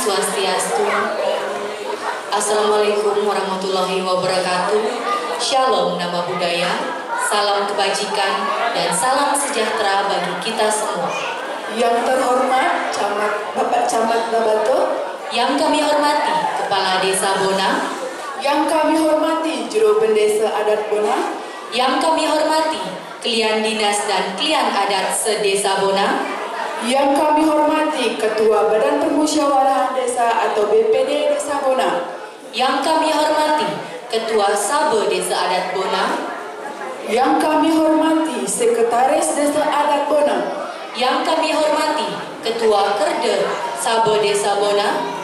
Swastiastu. Assalamualaikum warahmatullahi wabarakatuh. Shalom nama budaya, salam kebajikan, dan salam sejahtera bagi kita semua. Yang terhormat Bapak Camat Nabato, yang kami hormati Kepala Desa Bona, yang kami hormati Juru Bendesa Adat Bona, yang kami hormati Klien Dinas dan Klien Adat se-Desa Bona, yang kami hormati Ketua Badan Permusyawarah Desa atau BPD Desa Bona, yang kami hormati Ketua Sabe Desa Adat Bona, yang kami hormati Sekretaris Desa Adat Bona, yang kami hormati Ketua Kerde Sabe Desa Bona,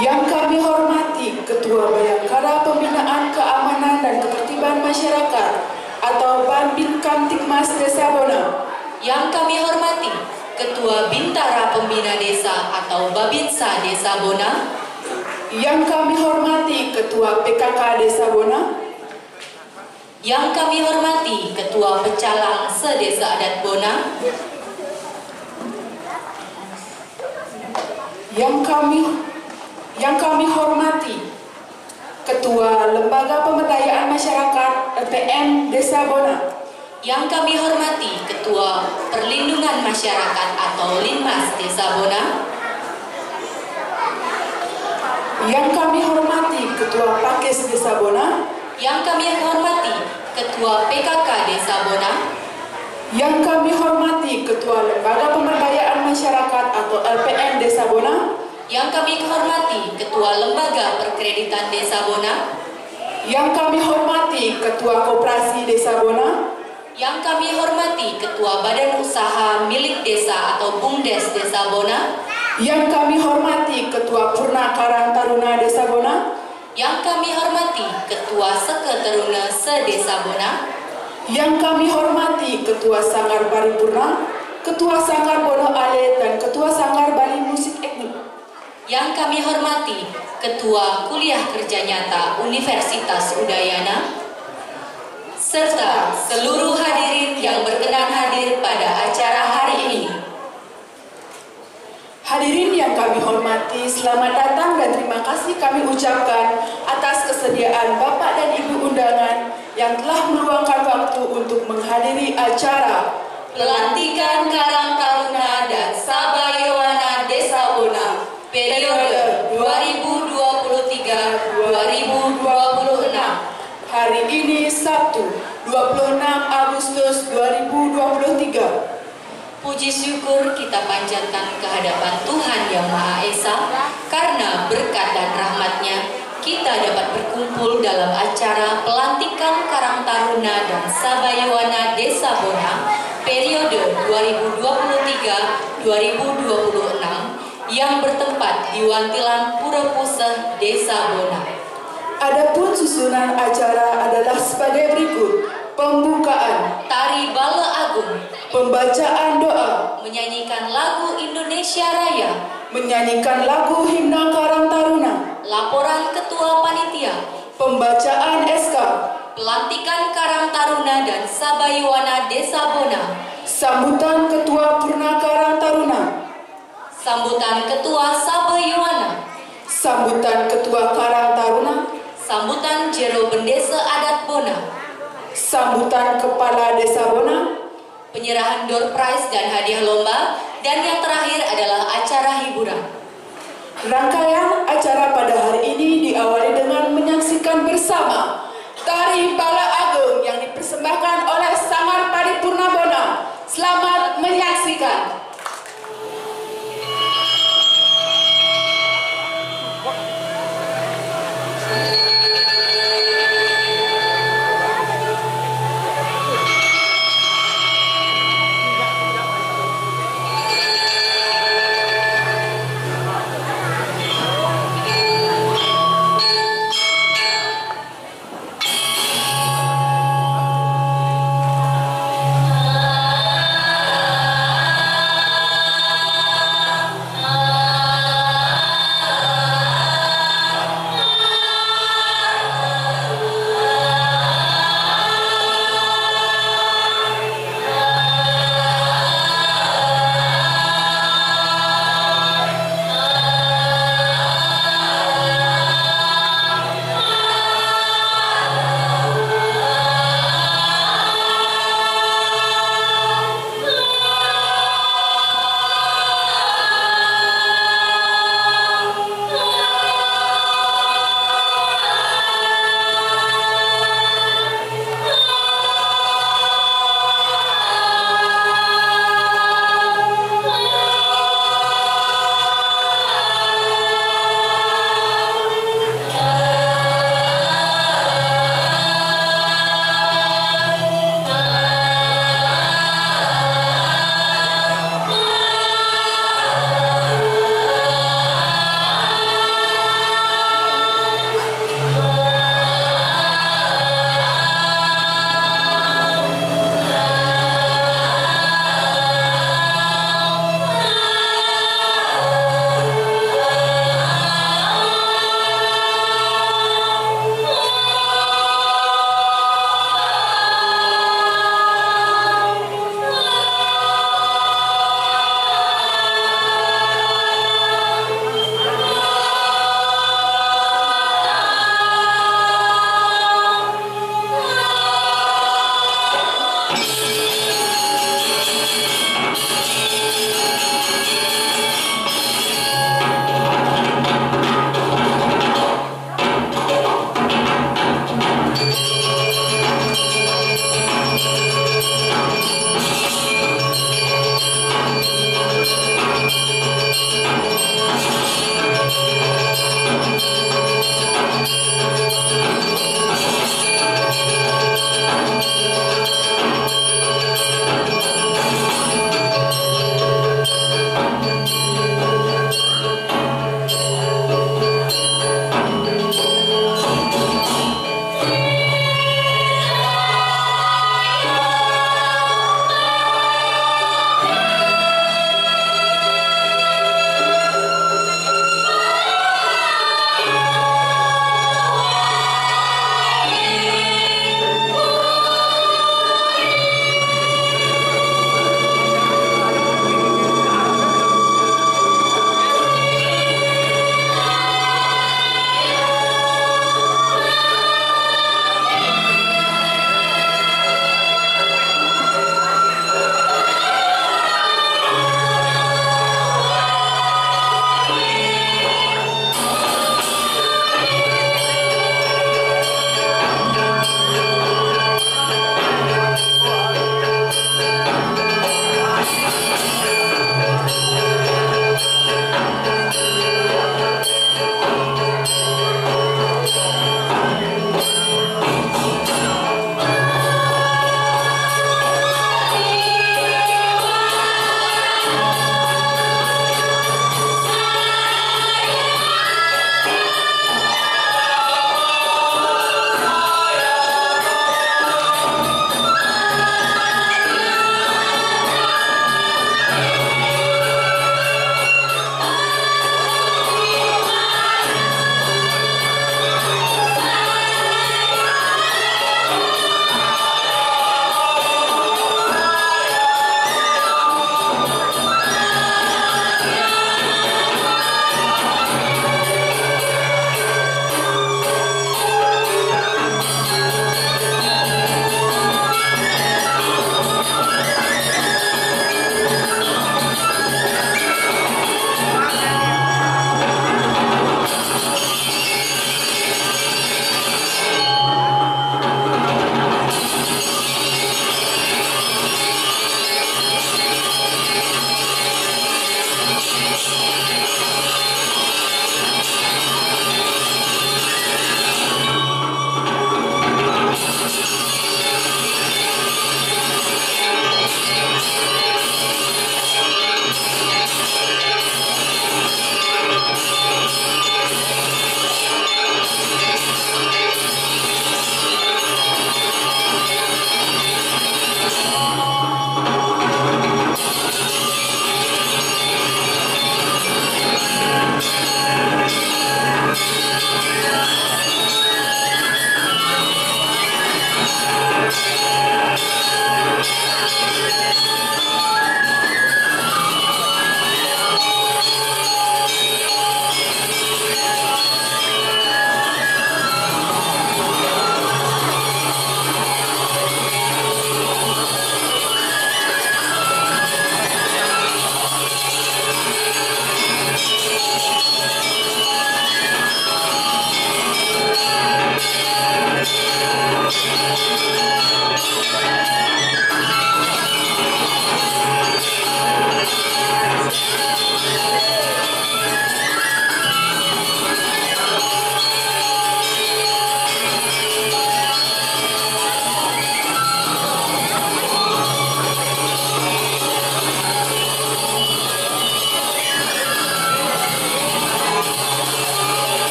yang kami hormati Ketua Bayangkara Pembinaan Keamanan dan Ketertiban Masyarakat atau Banbin Kamtibmas Desa Bona, yang kami hormati Ketua Bintara Pembina Desa atau Babinsa Desa Bona, yang kami hormati Ketua PKK Desa Bona, yang kami hormati Ketua Pecalang se-Desa Adat Bona, yang kami hormati Ketua Lembaga Pemberdayaan Masyarakat LPM Desa Bona, yang kami hormati Ketua Perlindungan Masyarakat atau Linmas Desa Bona, yang kami hormati Ketua Pakis Desa Bona, yang kami hormati Ketua PKK Desa Bona, yang kami hormati Ketua Lembaga Pemberdayaan Masyarakat atau LPM Desa Bona, yang kami hormati Ketua Lembaga Perkreditan Desa Bona, yang kami hormati Ketua Koperasi Desa Bona, yang kami hormati Ketua Badan Usaha Milik Desa atau BUMDes Desa Bona, yang kami hormati Ketua Purna Karang Taruna Desa Bona, yang kami hormati Ketua Seke Teruna se-Desa Bona, yang kami hormati Ketua Sanggar Paripurna, Ketua Sanggar Bono Ale, dan Ketua Sanggar Bali Musik Etnik, yang kami hormati Ketua Kuliah Kerja Nyata Universitas Udayana, serta seluruh hadirin yang berkenan hadir pada acara hari ini. Hadirin yang kami hormati, selamat datang dan terima kasih kami ucapkan atas kesediaan Bapak dan Ibu undangan yang telah meluangkan waktu untuk menghadiri acara Pelantikan Karang Taruna dan Sabayowana Desa Bona periode 2023-2026. Hari ini Sabtu, 26 Agustus 2023. Puji syukur kita panjatkan kehadapan Tuhan Yang Maha Esa, karena berkat dan rahmat-Nya kita dapat berkumpul dalam acara Pelantikan Karang Taruna dan Sabayowana Desa Bona periode 2023-2026 yang bertempat di Wantilan Pura Puseh Desa Bona. Adapun susunan acara adalah sebagai berikut: pembukaan, tari bala agung, pembacaan doa, menyanyikan lagu Indonesia Raya, menyanyikan lagu Himna Karang Taruna, laporan Ketua Panitia, pembacaan SK, pelantikan Karang Taruna dan Sabayowana Desa Bona, sambutan Ketua Purna Karang Taruna, sambutan Ketua Sabayowana, sambutan Ketua Karang Taruna, sambutan Jero Bendesa Adat Bona, sambutan Kepala Desa Bona, penyerahan door prize dan hadiah lomba, dan yang terakhir adalah acara hiburan. Rangkaian acara pada hari ini diawali dengan menyaksikan bersama tari bala agung yang dipersembahkan oleh Sanggar Paripurna Bona. Selamat menyaksikan.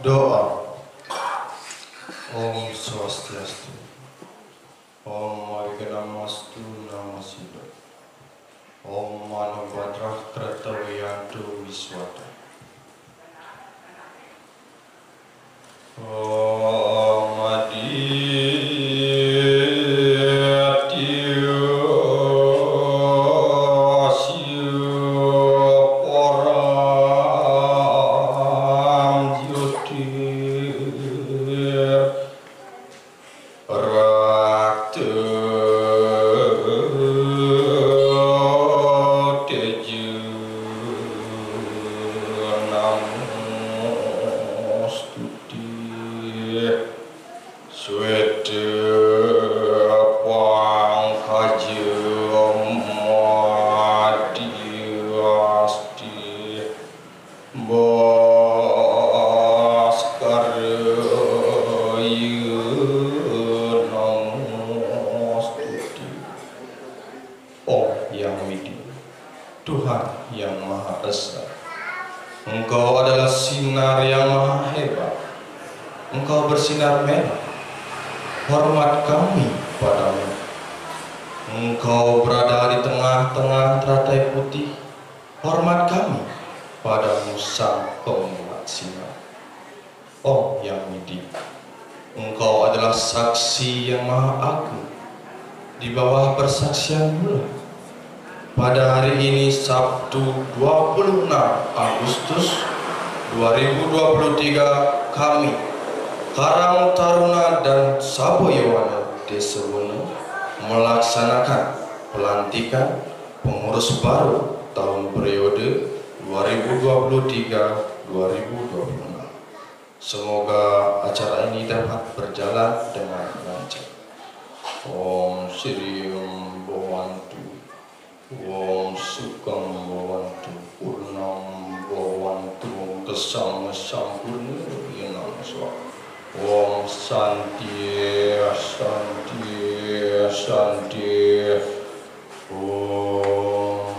Doa. Om Swastiastu. Om Mahaganamastu Namasida. Om Manobhadrah Krataviyantu Viswata. Om Tuhan yang Maha Esa, Engkau adalah sinar yang maha hebat. Engkau bersinar merah, hormat kami padamu. Engkau berada di tengah-tengah teratai putih, hormat kami padamu sang penguat sinar. Oh yang Widi, Engkau adalah saksi yang maha agung di bawah persaksian bulan. Pada hari ini Sabtu 26 Agustus 2023 kami Karang Taruna dan Saboyowana Desa Wono melaksanakan pelantikan pengurus baru tahun periode 2023-2026. Semoga acara ini dapat berjalan dengan lancar. Om Sri Bhawantu. Om Sukam Bhawantu, Purnam Bhawantu, Kesama Sampurna Yanam Swa. Om Santi, Santi, Santi. Om.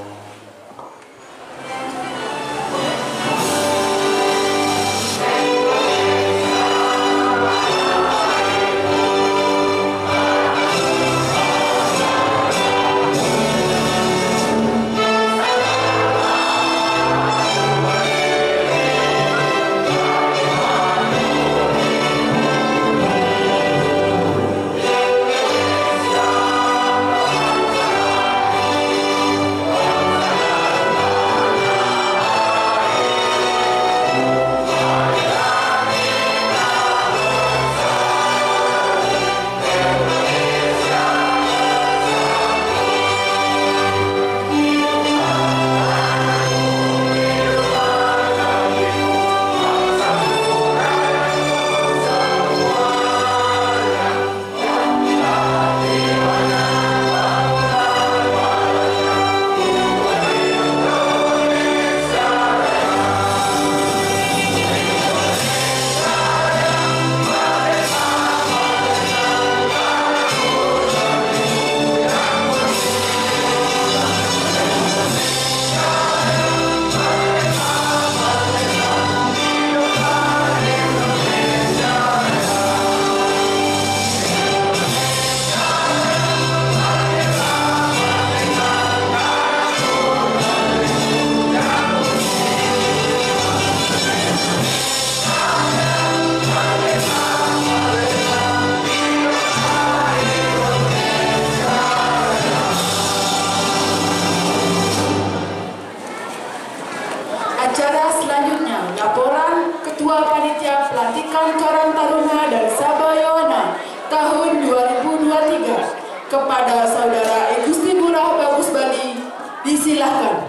Acara selanjutnya, laporan Ketua Panitia Pelantikan Karang Taruna dan Saboyowana tahun 2023 kepada Saudara Igusti Ngurah Bagus Bali. Disilahkan.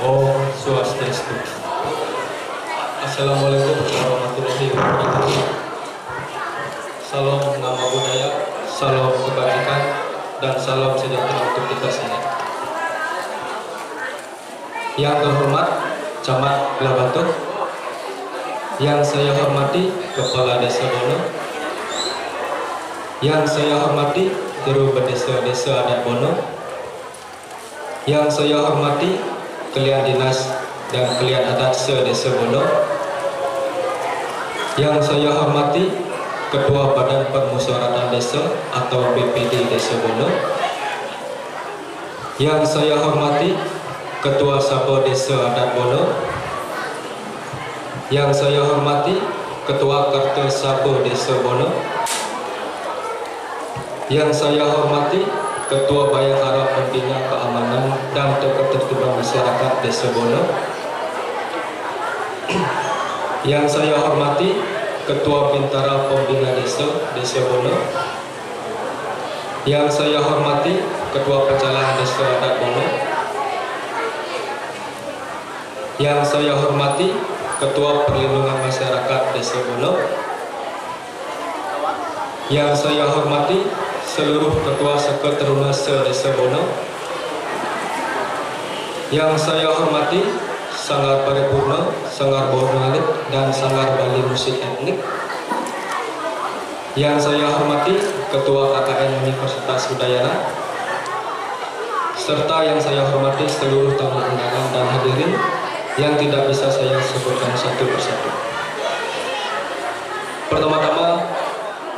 Om Swastiastu. Assalamualaikum warahmatullahi wabarakatuh. Salam nama budaya, salam kebajikan, dan salam sejahtera untuk kita semua. Yang terhormat Camat Belah Batu, Yang saya hormati Kepala Desa Bono, yang saya hormati Guru Desa Adat Bono, yang saya hormati Kelian Dinas dan Kelian Adat se-Desa Bono, yang saya hormati Ketua Badan Permusyawaratan Desa atau BPD Desa Bono, yang saya hormati Ketua Sabo Desa Adat Bono, yang saya hormati Ketua Kartu Sabo Desa Bono, yang saya hormati Ketua Bayangkara Pembina Keamanan dan Ketertiban Masyarakat Desa Bono, yang saya hormati Ketua Bintara Pembina Desa Bono, yang saya hormati Ketua Pecalang Desa Adat Bono, yang saya hormati Ketua Perlindungan Masyarakat Desa Bono, yang saya hormati seluruh Ketua Seketeruna se-Desa Bono, yang saya hormati Sanggar Paripurna, Sanggar Bornalit, dan Sanggar Bali Musik Etnik, yang saya hormati Ketua KKN Universitas Udayana, serta yang saya hormati seluruh tamu undangan dan hadirin yang tidak bisa saya sebutkan satu persatu. Pertama-tama,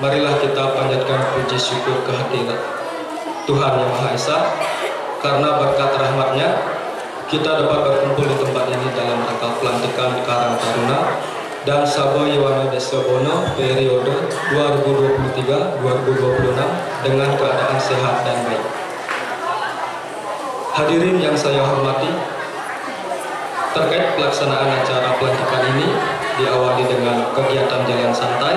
marilah kita panjatkan puji syukur kehadirat Tuhan Yang Maha Esa, karena berkat rahmat-Nya kita dapat berkumpul di tempat ini dalam rangka pelantikan Karang Taruna dan Sabayawana Desa Bono periode 2023-2026 dengan keadaan sehat dan baik. Hadirin yang saya hormati, terkait pelaksanaan acara pelantikan ini diawali dengan kegiatan jalan santai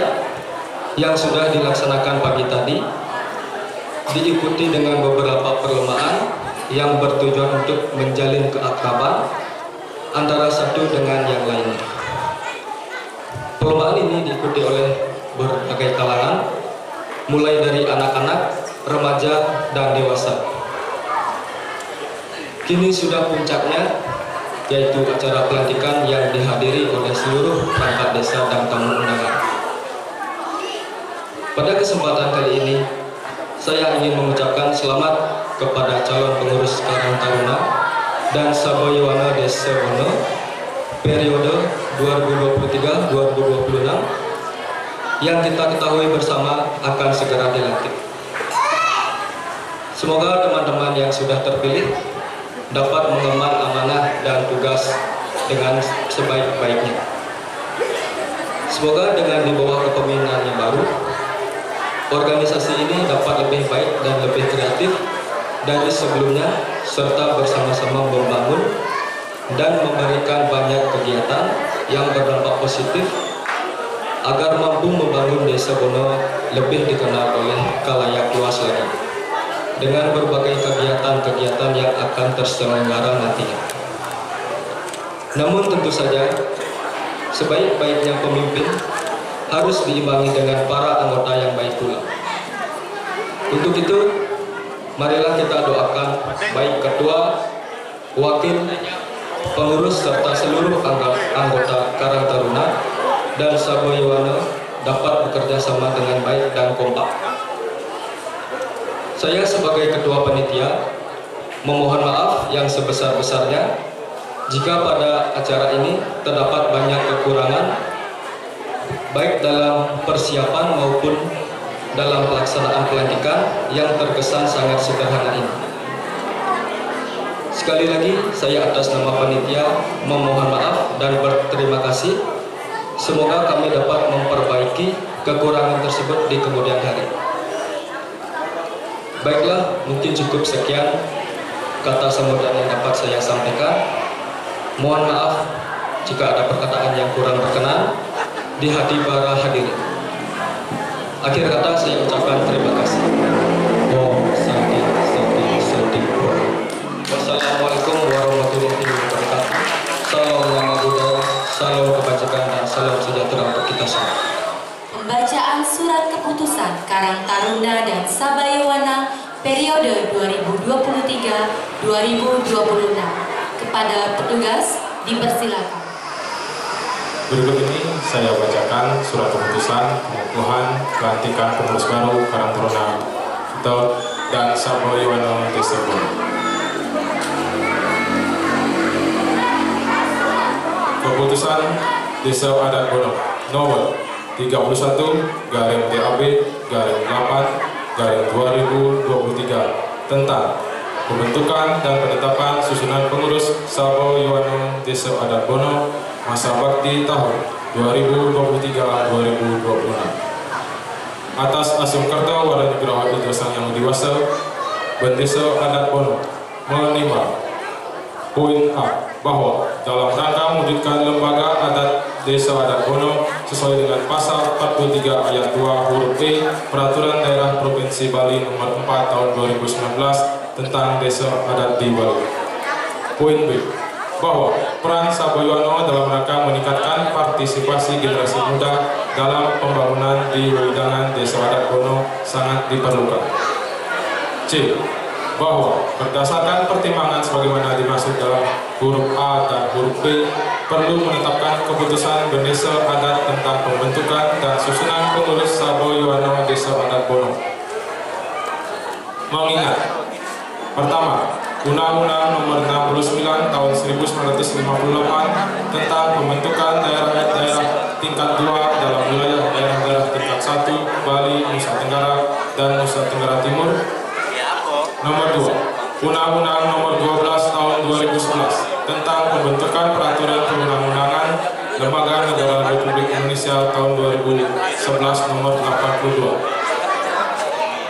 yang sudah dilaksanakan pagi tadi, diikuti dengan beberapa perlombaan yang bertujuan untuk menjalin keakraban antara satu dengan yang lainnya. Perlombaan ini diikuti oleh berbagai kalangan, mulai dari anak-anak, remaja, dan dewasa. Kini sudah puncaknya, yaitu acara pelantikan yang dihadiri oleh seluruh perangkat desa dan tamu undangan. Pada kesempatan kali ini, saya ingin mengucapkan selamat kepada calon pengurus Karang Taruna dan Sabayawana Desa Bono periode 2023-2026 yang kita ketahui bersama akan segera dilantik. Semoga teman-teman yang sudah terpilih dapat mengemban amanah dan tugas dengan sebaik-baiknya. Semoga dengan di bawah kepemimpinan yang baru, organisasi ini dapat lebih baik dan lebih kreatif dari sebelumnya, serta bersama-sama membangun dan memberikan banyak kegiatan yang berdampak positif agar mampu membangun Desa Bono lebih dikenal oleh khalayak luas lagi dengan berbagai kegiatan-kegiatan yang akan terselenggara nantinya. Namun tentu saja, sebaik-baiknya pemimpin harus diimbangi dengan para anggota yang baik pula. Untuk itu, marilah kita doakan baik ketua, wakil, pengurus, serta seluruh anggota Karang Taruna dan Sabayawana dapat bekerja sama dengan baik dan kompak. Saya sebagai ketua panitia memohon maaf yang sebesar-besarnya jika pada acara ini terdapat banyak kekurangan baik dalam persiapan maupun dalam pelaksanaan pelantikan yang terkesan sangat sederhana ini. Sekali lagi saya atas nama panitia memohon maaf dan berterima kasih. Semoga kami dapat memperbaiki kekurangan tersebut di kemudian hari. Baiklah, mungkin cukup sekian kata sambutan yang dapat saya sampaikan. Mohon maaf jika ada perkataan yang kurang berkenan di hati para hadirin. Akhir kata saya ucapkan terima kasih. Om Santi Santi Santi. Wassalamualaikum warahmatullahi wabarakatuh. Salam nama budaya, salam kebajikan, dan salam sejahtera untuk kita semua. Pembacaan surat keputusan Karang Taruna dan Sabayawana periode 2023-2026. Kepada petugas dipersilakan. Berikut ini saya bacakan surat keputusan pengukuhan pelantikan pengurus baru Karang Taruna dan Sabo Yono Desa Bono. Keputusan Desa Adat Bono nomor 31/DAB/8/2023 tentang pembentukan dan penetapan susunan pengurus Sabo Yono Desa Adat Bono masa bakti tahun 2023-2026. Atas Asum Kerto Wara Nugraha Ida Sang Yang Diwasa Bendesa Adat Bono menimbang poin A bahwa dalam rangka mewujudkan lembaga adat Desa Adat Bono sesuai dengan pasal 43 ayat 2 huruf E Peraturan Daerah Provinsi Bali nomor 4 tahun 2019 tentang Desa Adat di Bali. Poin B bahwa peran Sabo Yono dalam rangka meningkatkan partisipasi generasi muda dalam pembangunan di wewidangan Desa Adat Bono sangat diperlukan. C. Bahwa berdasarkan pertimbangan sebagaimana dimaksud dalam huruf A dan huruf B, perlu menetapkan keputusan Bendesa Adat tentang pembentukan dan susunan pengurus Sabo Yono Desa Adat Bono. Mengingat, pertama, Undang-Undang Nomor 69 Tahun 1958 tentang pembentukan daerah-daerah tingkat 2 dalam wilayah daerah-daerah tingkat 1 Bali, Nusa Tenggara, dan Nusa Tenggara Timur. Nomor 2, Undang-Undang Nomor 12 Tahun 2011 tentang pembentukan peraturan perundang-undangan Lembaga Negara Republik Indonesia tahun 2011 Nomor 82.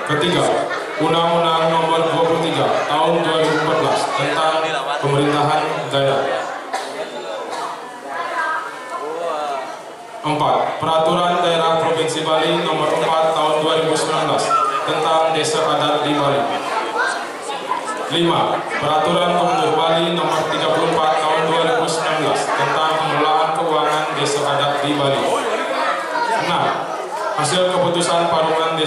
Ketiga, Undang-Undang Nomor 23 Tahun 2014 tentang pemerintahan daerah. 4. Peraturan Daerah Provinsi Bali Nomor 4 Tahun 2019 tentang Desa Adat di Bali. 5. Peraturan Gubernur Bali Nomor 34 Tahun 2019 tentang pengelolaan keuangan Desa Adat di Bali. 6. Hasil keputusan Parlemen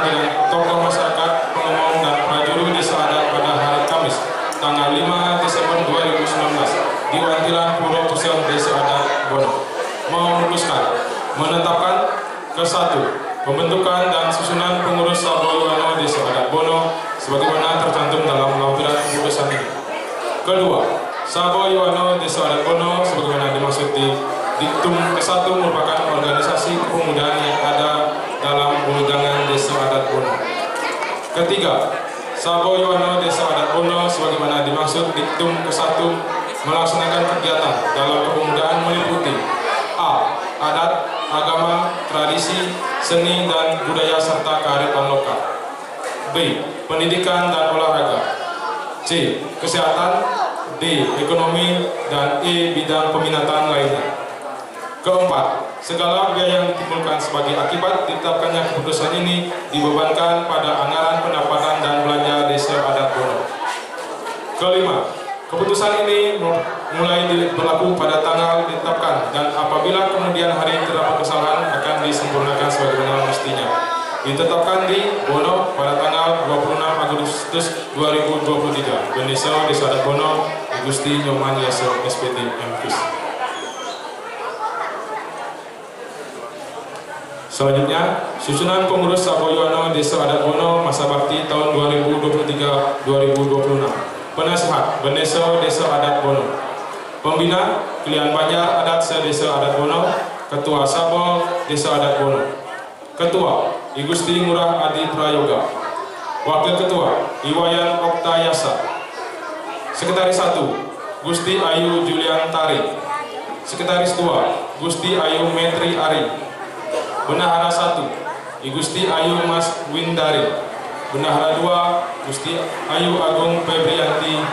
dengan tokoh masyarakat, pengomong dan prajurus Desa Adat pada hari Kamis tanggal 5 Desember 2019 di Wantilan Puro Pusat Desa Adat Bono memutuskan menetapkan ke-1 pembentukan dan susunan pengurus Sabo Yono Desa Adat Bono sebagaimana tercantum dalam lampiran keputusan ini. Kedua, Sabo Yono Desa Adat Bono sebagaimana dimaksud di Diktum ke-1 merupakan organisasi kepemudaan yang ada dalam undangan Desa Adat Bono. Ketiga, Sabo Yono Desa Adat Bono sebagaimana dimaksud Diktum ke-1 melaksanakan kegiatan dalam kepemudaan meliputi A. Adat, agama, tradisi, seni dan budaya serta kearifan lokal. B. Pendidikan dan olahraga. C. Kesehatan. D. Ekonomi. Dan E. Bidang peminatan lainnya. Keempat, segala biaya yang ditimbulkan sebagai akibat ditetapkannya keputusan ini dibebankan pada anggaran pendapatan dan belanja Desa Adat Bono. Kelima, keputusan ini mulai berlaku pada tanggal ditetapkan dan apabila kemudian hari terdapat kesalahan akan disempurnakan sebagaimana mestinya. Ditetapkan di Bono pada tanggal 26 Agustus 2023. Bendesa Desa Adat Bono, Gusti Nyoman Yasir SPD MPs. Selanjutnya, susunan pengurus Sabo Yono Desa Adat Bono masa bakti tahun 2023-2026. Penasihat Bendesa Desa Adat Bono. Pembina Klian Banjar Adat Desa Adat Bono. Ketua Sabo Desa Adat Bono. Ketua I Gusti Ngurah Adi Prayoga. Wakil Ketua Iwayan Oktayasa. Sekretaris 1 Gusti Ayu Julian Tari. Sekretaris 2 Gusti Ayu Metri Ari. Bendahara 1 I Gusti Ayu Mas Windari. Bendahara 2 Gusti Ayu Agung Febrianti.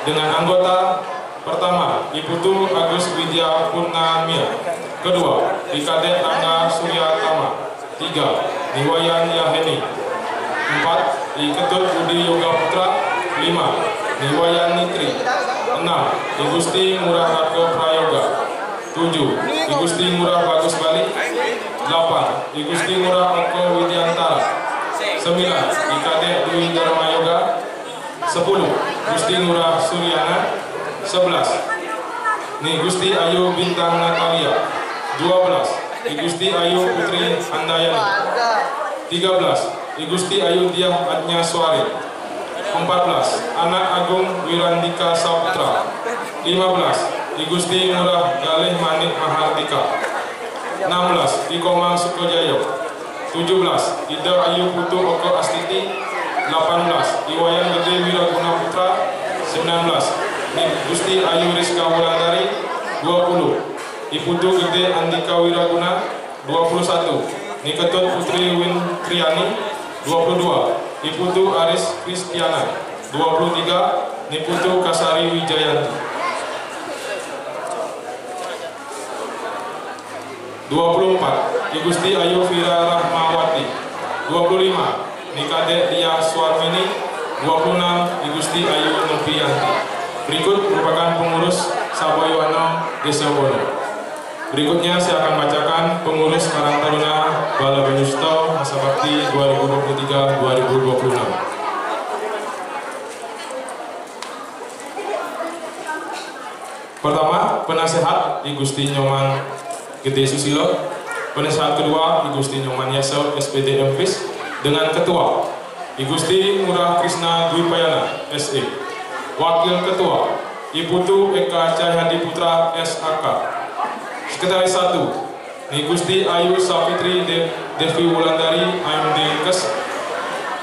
Dengan anggota pertama Iputu Agus Widya Purnamia. Kedua Kadek Angga Surya Tama. 3 Niwayan Yaheni. 4 Ketut Budi Yoga Putra. 5 Niwayan Nitri. 6 I Gusti Ngurah Rako Prayoga. 7 I Gusti Ngurah Bagus Bali. 8 I Gusti Ngurah Oko Widyantara. 9 I Kadek Dwi Dharma Yoga. 10 Gusti Ngurah Suryana. 11. Ni Gusti Ayu Bintang Natalia. 12. I Gusti Ayu Putri Handayani. 13. I Gusti Ayu Diah Adnya Suari. 14. Anak Agung Wirandika Saputra. 15. I Gusti Ngurah Galih Manik Mahardika. 16. I Komang Sukojayo. 17. Ida Ayu Putu Oko Astiti. 18. I Wayan Gede Wiraguna Putra. 19. I Gusti Ayu Rizka Wulandari. 20. I Putu Gede Andika Wiraguna. 21. Ni Ketut Putri Wintriani. 22. Ni Putu Aris Kristiana. 23. Ni Putu Kasari Wijayanti. 24. Ni Gusti Ayu Vira Rahmawati. 25. Ni Kadek Dia Suarmini. 26. Ni Gusti Ayu Novianti. Berikut merupakan pengurus Saboyoano Desa Bono. Berikutnya saya akan bacakan pengurus Karang Taruna Bala Banyusto Masa Bakti 2023-2026. Pertama, penasehat I Gusti Nyoman Gede Susilo. Penasehat kedua I Gusti Nyoman Yasau SPD MPIS dengan ketua I Gusti Ngurah Krishna Dwi Payana SE. Wakil ketua I Putu Eka Cahyadi Putra SAK. Sekretaris 1 Ni Gusti Ayu Sapitri Devi Wulandari AMD Kes.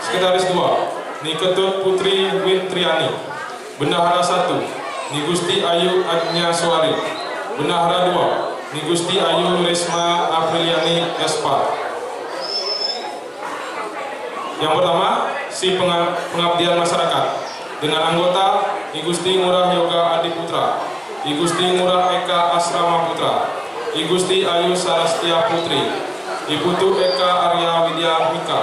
Sekretaris 2 Ni Ketut Putri Wintriani. Bendahara 1 Ni Gusti Ayu Adnya Suari. Bendahara 2 Ni Gusti Ayu Risma Apriliani Espa. Yang pertama, si pengabdian masyarakat dengan anggota I Gusti Ngurah Yoga Adi Putra, I Gusti Ngurah Eka Asrama Putra, I Gusti Ayu Sarastia Putri, I Putu Eka Arya Widya Mika,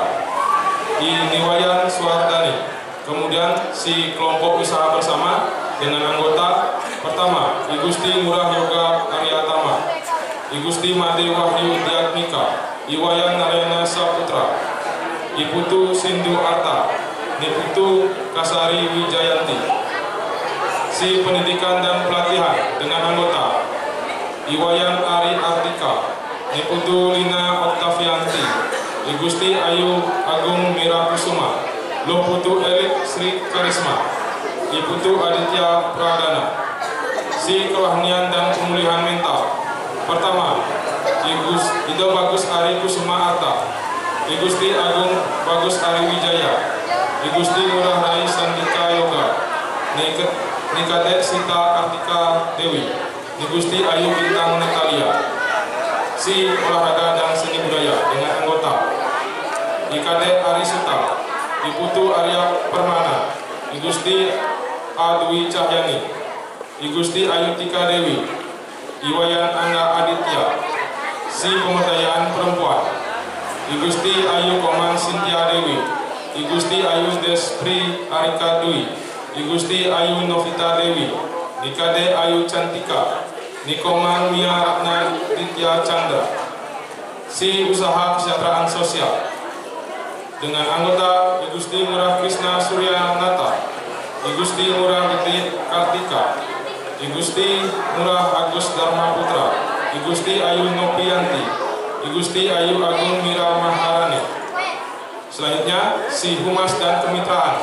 I Niwayan Suardani. Kemudian si kelompok usaha bersama dengan anggota pertama I Gusti Ngurah Yoga Arya Tama, I Gusti Made Wahyu Diatmika, I Wayan Narayana Saputra, I Putu Sindu Arta, Ni Putu Kasari Wijayanti. Si pendidikan dan pelatihan dengan anggota I Wayan Ari Artika, Ni Putu Lina Oktavianti, I Gusti Ayu Agung Mirakusuma, Lo Putu Erik Sri Karisma, I Putu Aditya Pradana. Si kerohanian dan pemulihan mental. Pertama, Ido Bagus Ari Kusuma Arta, I Gusti Agung Bagus Ari Wijaya, I Gusti Ngurah Rai Sandika Yoga, Ni Kadek Sita Kartika Dewi, Ni Gusti Ayu Bintang Natalia. Si olahraga dan seni budaya dengan anggota I Kadek Ari Suta, I Putu Arya Permana, I Gusti Adwi Cahyani, I Gusti Ayu Tika Dewi, I Wayan Angga Aditya. Si pemberdayaan perempuan I Gusti Ayu Komang Sintia Dewi, I Gusti Ayu Despri Arika Dwi, I Gusti Ayu Novita Dewi, Ni Kade Ayu Cantika, Ni Komang Mia Ratna Ditya Chandra. Si usaha kesejahteraan sosial dengan anggota I Gusti Ngurah Krishna Surya Nata, I Gusti Ngurah Gede Kartika, I Gusti Ngurah Agus Dharma Putra, I Gusti Ayu Nopianti, I Gusti Ayu Agung Mira Maharani. Selanjutnya, si Humas dan Kemitraan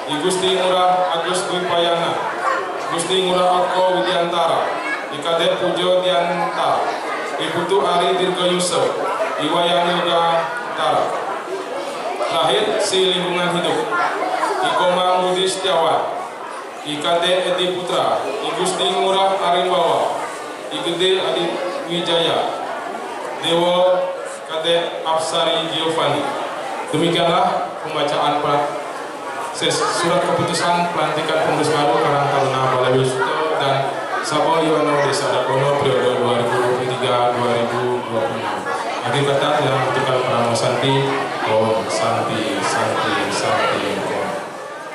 I Gusti Ngurah Agus Dwi Payana, Gusti Ngurah Ako Widiantara, I Kadek Pujo Diantara, I Putu Ari Dirgo Yusuf, I Wayan Yoga Tara. Terakhir, si Lingkungan Hidup I Komang Budi Setiawan, I Kadek Edi Putra, I Gusti Ngurah Arimbawa, I Gede Adi Wijaya, Dewo Kadek Apsari Giovanni. Demikianlah pembacaan surat keputusan pelantikan pengurus baru Karang Taruna Bala Banyusto dan Saboyoano Desa Dakono periode 2023-2026. Akhir kata telah menentukan Pramono Santi. Om Santi Santi Santi.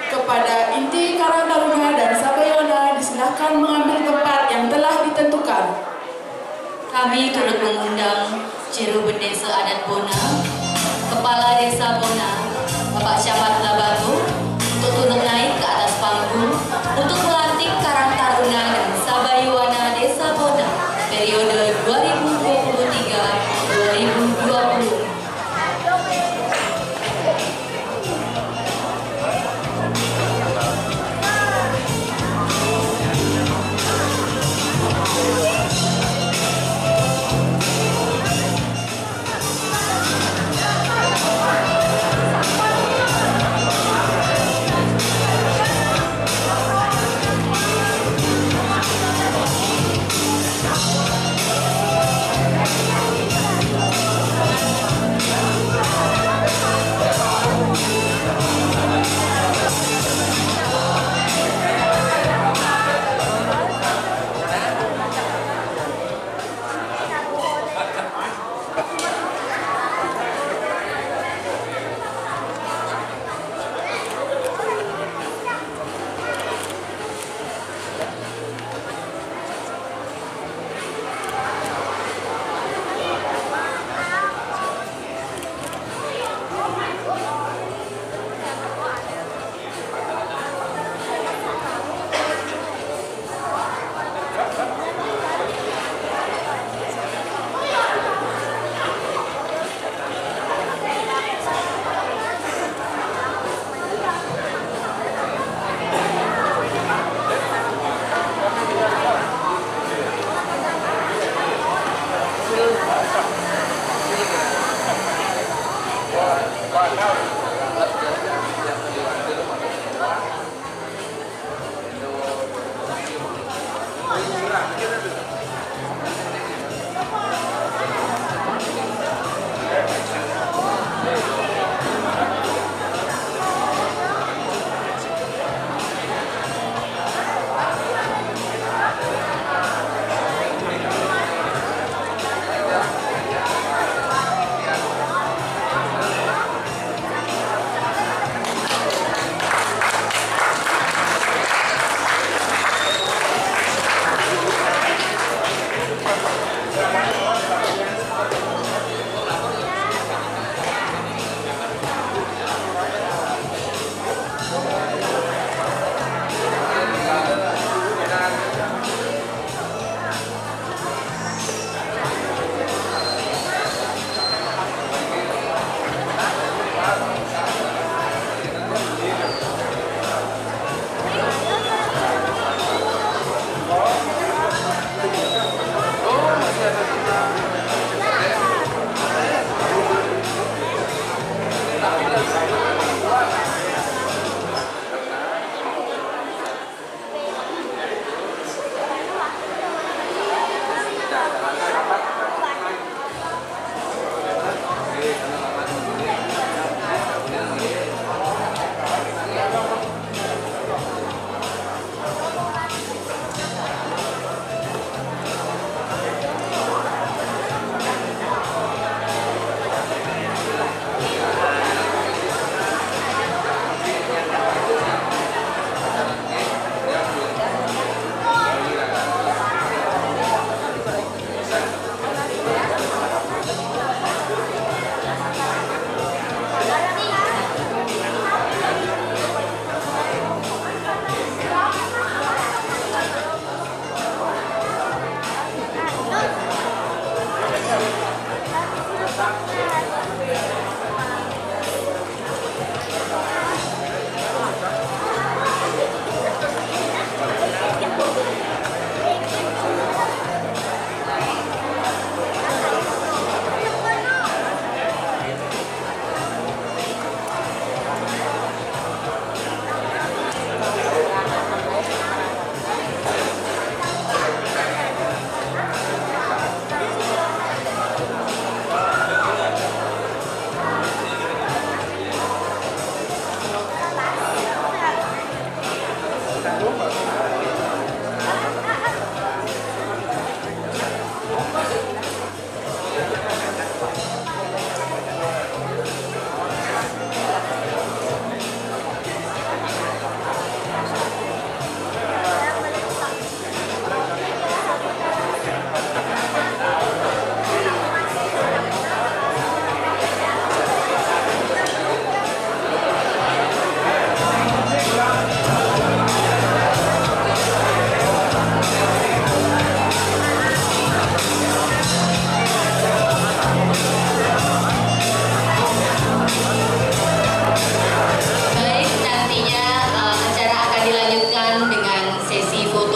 Kepada inti Karang Taruna dan Saboyoano disilahkan mengambil tempat yang telah ditentukan. Kami turut mengundang Juru Bendesa Adat Bona, Kepala Desa Bona, Bapak Syamat Labatu, untuk turut naik ke atas panggung untuk melantik Karang Taruna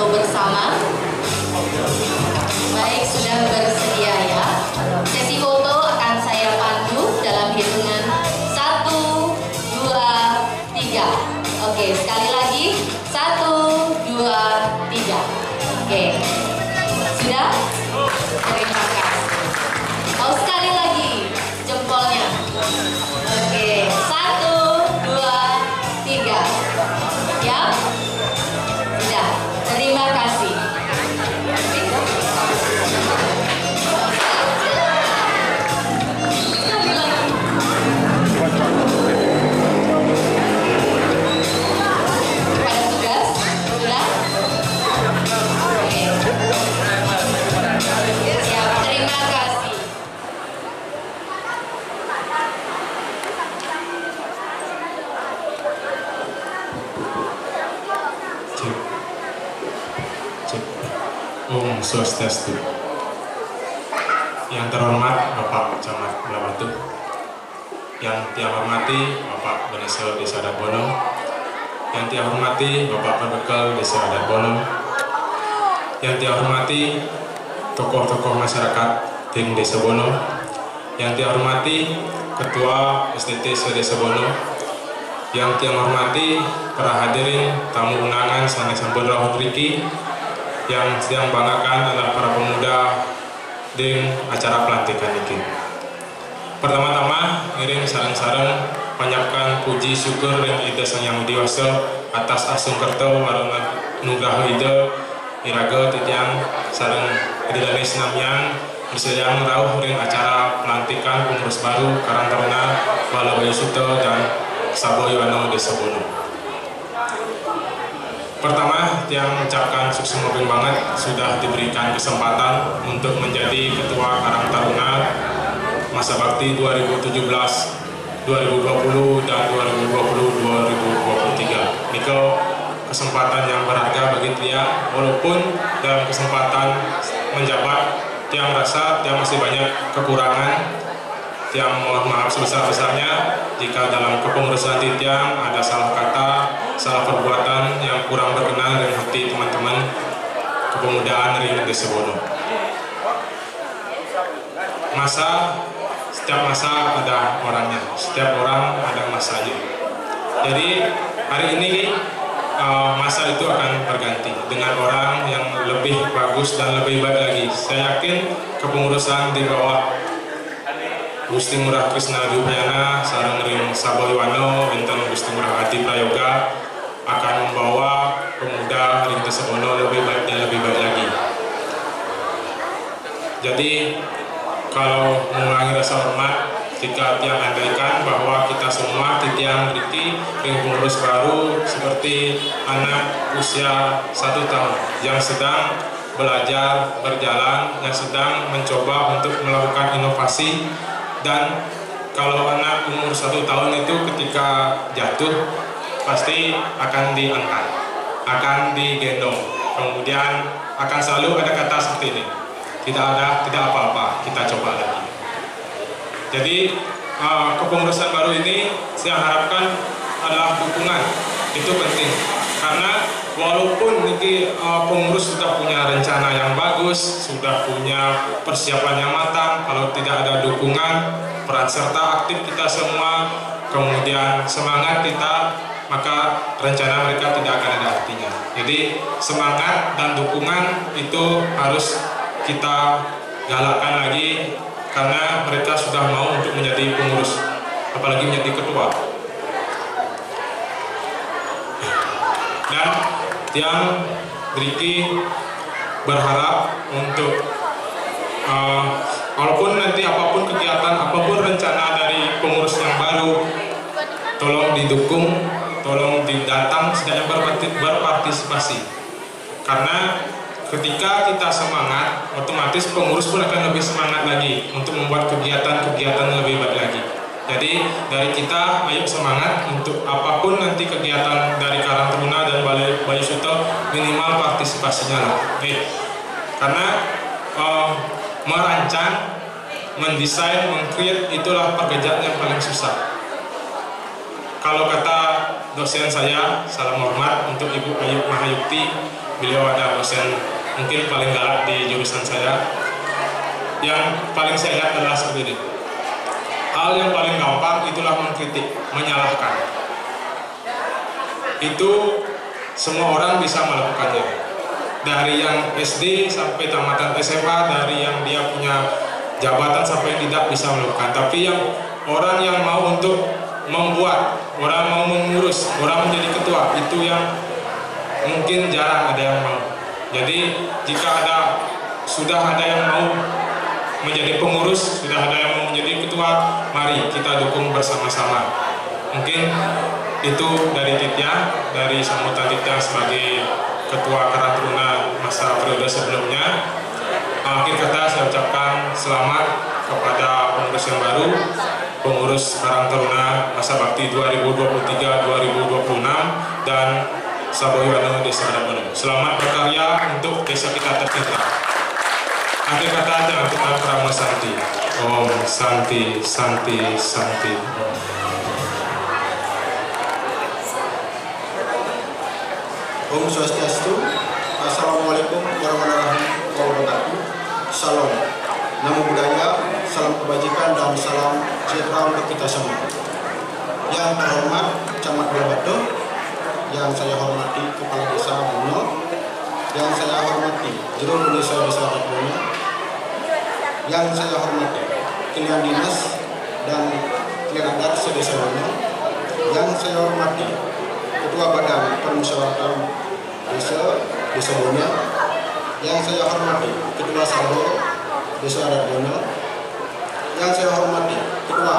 foto bersama. Baik, sudah bersedia ya. Sesi foto akan saya pandu dalam hitungan 1, 2, 3. Oke, sekali lagi 1, 2, 3. Oke, sudah? Terima kasih. Mau sekali lagi jempolnya. Oke, 1, 2, 3. Ya? Sudah. Terima kasih. Sekali lagi. Pada tugas, sudah? Oke. Siap, terima kasih. Om Swastiastu. Yang terhormat Bapak Camat Blabatu, yang tiang hormati Bapak Benesel Desa Adat Bono, yang tiang hormati Bapak Perbekal Desa Adat Bono, yang tiang hormati tokoh-tokoh masyarakat tim Desa Bono, yang tiang hormati Ketua SDT Desa Bono, yang tiang hormati para hadirin tamu undangan sanes sampun rawuh mriki, yang sedang banggakan adalah para pemuda di acara pelantikan ini. Pertama-tama, ngiring sareng-sareng panjatkan puji syukur ring Ida Sang Yang Widiwasa atas asung kerto waruna nugraha Ida iraga titiang sareng Ida Namyang bersedang rawuh ring acara pelantikan pengurus baru Karang Taruna Balabayu Suto dan Saboyoano Desa Bono. Pertama, tiang mengucapkan sukses mobil banget sudah diberikan kesempatan untuk menjadi Ketua Karang Taruna masa bakti 2017, 2020 dan 2020-2023. Niko kesempatan yang berharga bagi tiang, walaupun dalam kesempatan menjabat tiang rasa tiang masih banyak kekurangan. Tiang mohon maaf sebesar-besarnya jika dalam kepengurusan tiang ada salah kata, salah perbuatan yang kurang berkenan dengan hati teman-teman kepemudaan ring Desa Bono. Setiap masa ada orangnya, setiap orang ada masanya. Jadi hari ini masa itu akan berganti dengan orang yang lebih bagus dan lebih baik lagi. Saya yakin kepengurusan di bawah Gusti Ngurah Krisna Dupayana sareng ring Saboyoano Binten Gusti Ngurah Adi Prayoga akan membawa pemuda ring Desa Bono lebih baik dan lebih baik lagi. Jadi kalau mengurangi rasa hormat, jika tiang andaikan bahwa kita semua tiang Riki ring pengurus baru seperti anak usia 1 tahun yang sedang belajar berjalan, yang sedang mencoba untuk melakukan inovasi. Dan kalau anak umur 1 tahun itu ketika jatuh pasti akan diangkat, akan digendong, kemudian akan selalu ada kata seperti ini, tidak apa-apa, kita coba lagi. Jadi kepengurusan baru ini saya harapkan adalah dukungan, itu penting karena walaupun nanti pengurus sudah punya rencana yang bagus, sudah punya persiapan yang matang, kalau tidak ada dukungan, peran serta aktif kita semua, kemudian semangat kita, maka rencana mereka tidak akan ada artinya. Jadi semangat dan dukungan itu harus kita galakkan lagi karena mereka sudah mau untuk menjadi pengurus, apalagi menjadi ketua. Dan yang Riki berharap untuk walaupun nanti apapun kegiatan, apapun rencana dari pengurus yang baru, tolong didukung, tolong didatang, setidaknya berpartisipasi. Karena ketika kita semangat, otomatis pengurus pun akan lebih semangat lagi untuk membuat kegiatan-kegiatan lebih baik lagi. Jadi dari kita ayo semangat untuk apapun nanti kegiatan dari Karang Taruna dan Balabayu Suto, minimal partisipasinya lah. Karena merancang, mendesain, mengcreate itulah pekerjaan yang paling susah. Kalau kata dosen saya, salam hormat untuk Ibu Ayu Mahayukti, beliau ada dosen mungkin paling galak di jurusan saya. Yang paling saya ingat adalah seperti ini. Hal yang paling gampang itulah mengkritik, menyalahkan. Itu semua orang bisa melakukannya. Dari yang SD sampai tamatan SMA, dari yang dia punya jabatan sampai yang tidak bisa melakukan. Tapi yang orang yang mau untuk membuat, orang mau mengurus, orang menjadi ketua, itu yang mungkin jarang ada yang mau. Jadi jika sudah ada yang mau menjadi pengurus, sudah ada yang mau menjadi ketua, mari kita dukung bersama-sama. Mungkin itu dari Titya, dari sambutan Titya sebagai Ketua Karang Taruna masa periode sebelumnya. Akhir kata saya ucapkan selamat kepada pengurus yang baru, pengurus Karang Taruna masa bakti 2023-2026 dan Saboyuano Desa Adat Bono. Selamat berkarya untuk desa kita tercinta. Akhir kata jangan kita Pramo Santi. Om Santi, Santi, Santi. Om Swastiastu. Assalamualaikum warahmatullahi wabarakatuh. Salam. Namo Buddhaya, salam kebajikan dan salam sejahtera untuk kita semua. Yang terhormat Camat Bulabato, yang saya hormati Kepala Desa Bono, yang saya hormati Juru Desa Adat Bono, yang saya hormati Kilian Dinas dan Kilian Adat Sedesa Bono, yang saya hormati Ketua Badan Permusyawaratan Desa Bono, yang saya hormati Ketua Sabo Desa Adat Bono, yang saya hormati Ketua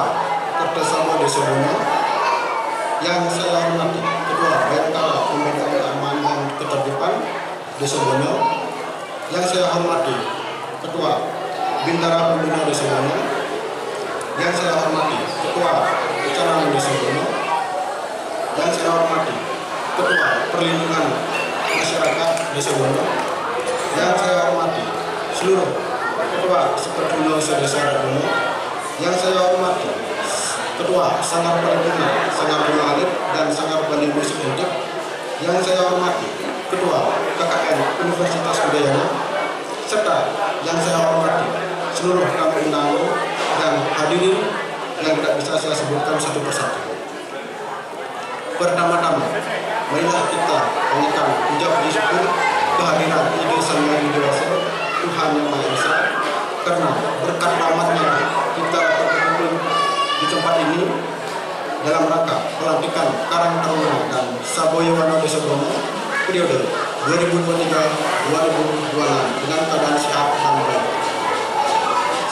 Kerjasama Desa Bono, yang saya hormati Ketua Bayangkara Pembinaan Keamanan dan Ketertiban Desa Bono, yang saya hormati Ketua Bintara Pembina Desa Bono, yang saya hormati Ketua Kecamatan Desa Bono, yang saya hormati Ketua Perlindungan Masyarakat Desa Bono, yang saya hormati seluruh Ketua Sepertuno Desa Adat Bono, yang saya hormati Ketua Sanggar Paripurna, Sanggar Bono Alit dan Sanggar Bali Musik Hidup, yang saya hormati Ketua KKN Universitas Udayana, serta yang saya hormati seluruh tamu undangan dan hadirin yang tidak bisa saya sebutkan satu persatu. Pertama-tama, marilah kita panjatkan puja puji syukur kehadiran Ide Sang Hyang Widi Waso, Tuhan Yang Maha Esa, karena berkat rahmat-Nya kita dapat berkumpul di tempat ini dalam rangka pelantikan Karang Taruna dan Saboyuano Desa Bono periode 2023-2026 dengan keadaan sehat dan baik.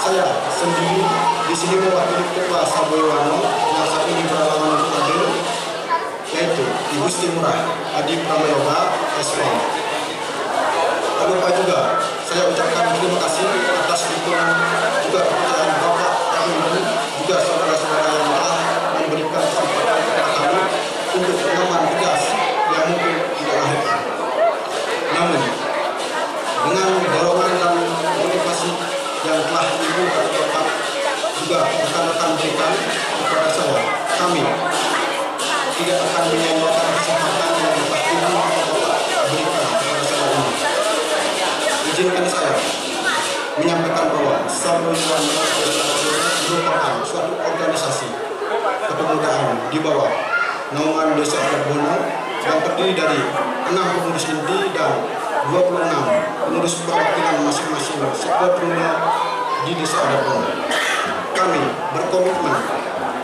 Saya sendiri di sini mewakili Ketua Saboyuano yang saat ini berhalangan untuk hadir, yaitu Ibu Stimurah Adi Pramoyoga S.M. Tak lupa juga saya ucapkan terima kasih atas dukungan juga kepercayaan Bapak dan juga saudara-saudara yang telah memberikan kesempatan kepada kami untuk pengaman tugas yang mungkin tidak lahir. Namun dengan dorongan dan motivasi yang telah Ibu dan Bapak juga rekan-rekan berikan kepada saya, kami tidak akan menyanyiakan kesempatan yang telah Ibu dan Bapak berikan kepada saya ini. Izinkan saya menyampaikan bahwa Saboyuano merupakan suatu organisasi kepemudaan di bawah naungan Desa Adat Bono yang terdiri dari 6 pengurus inti dan 26 pengurus perwakilan masing-masing seperlunya di Desa Adat Bono. Kami berkomitmen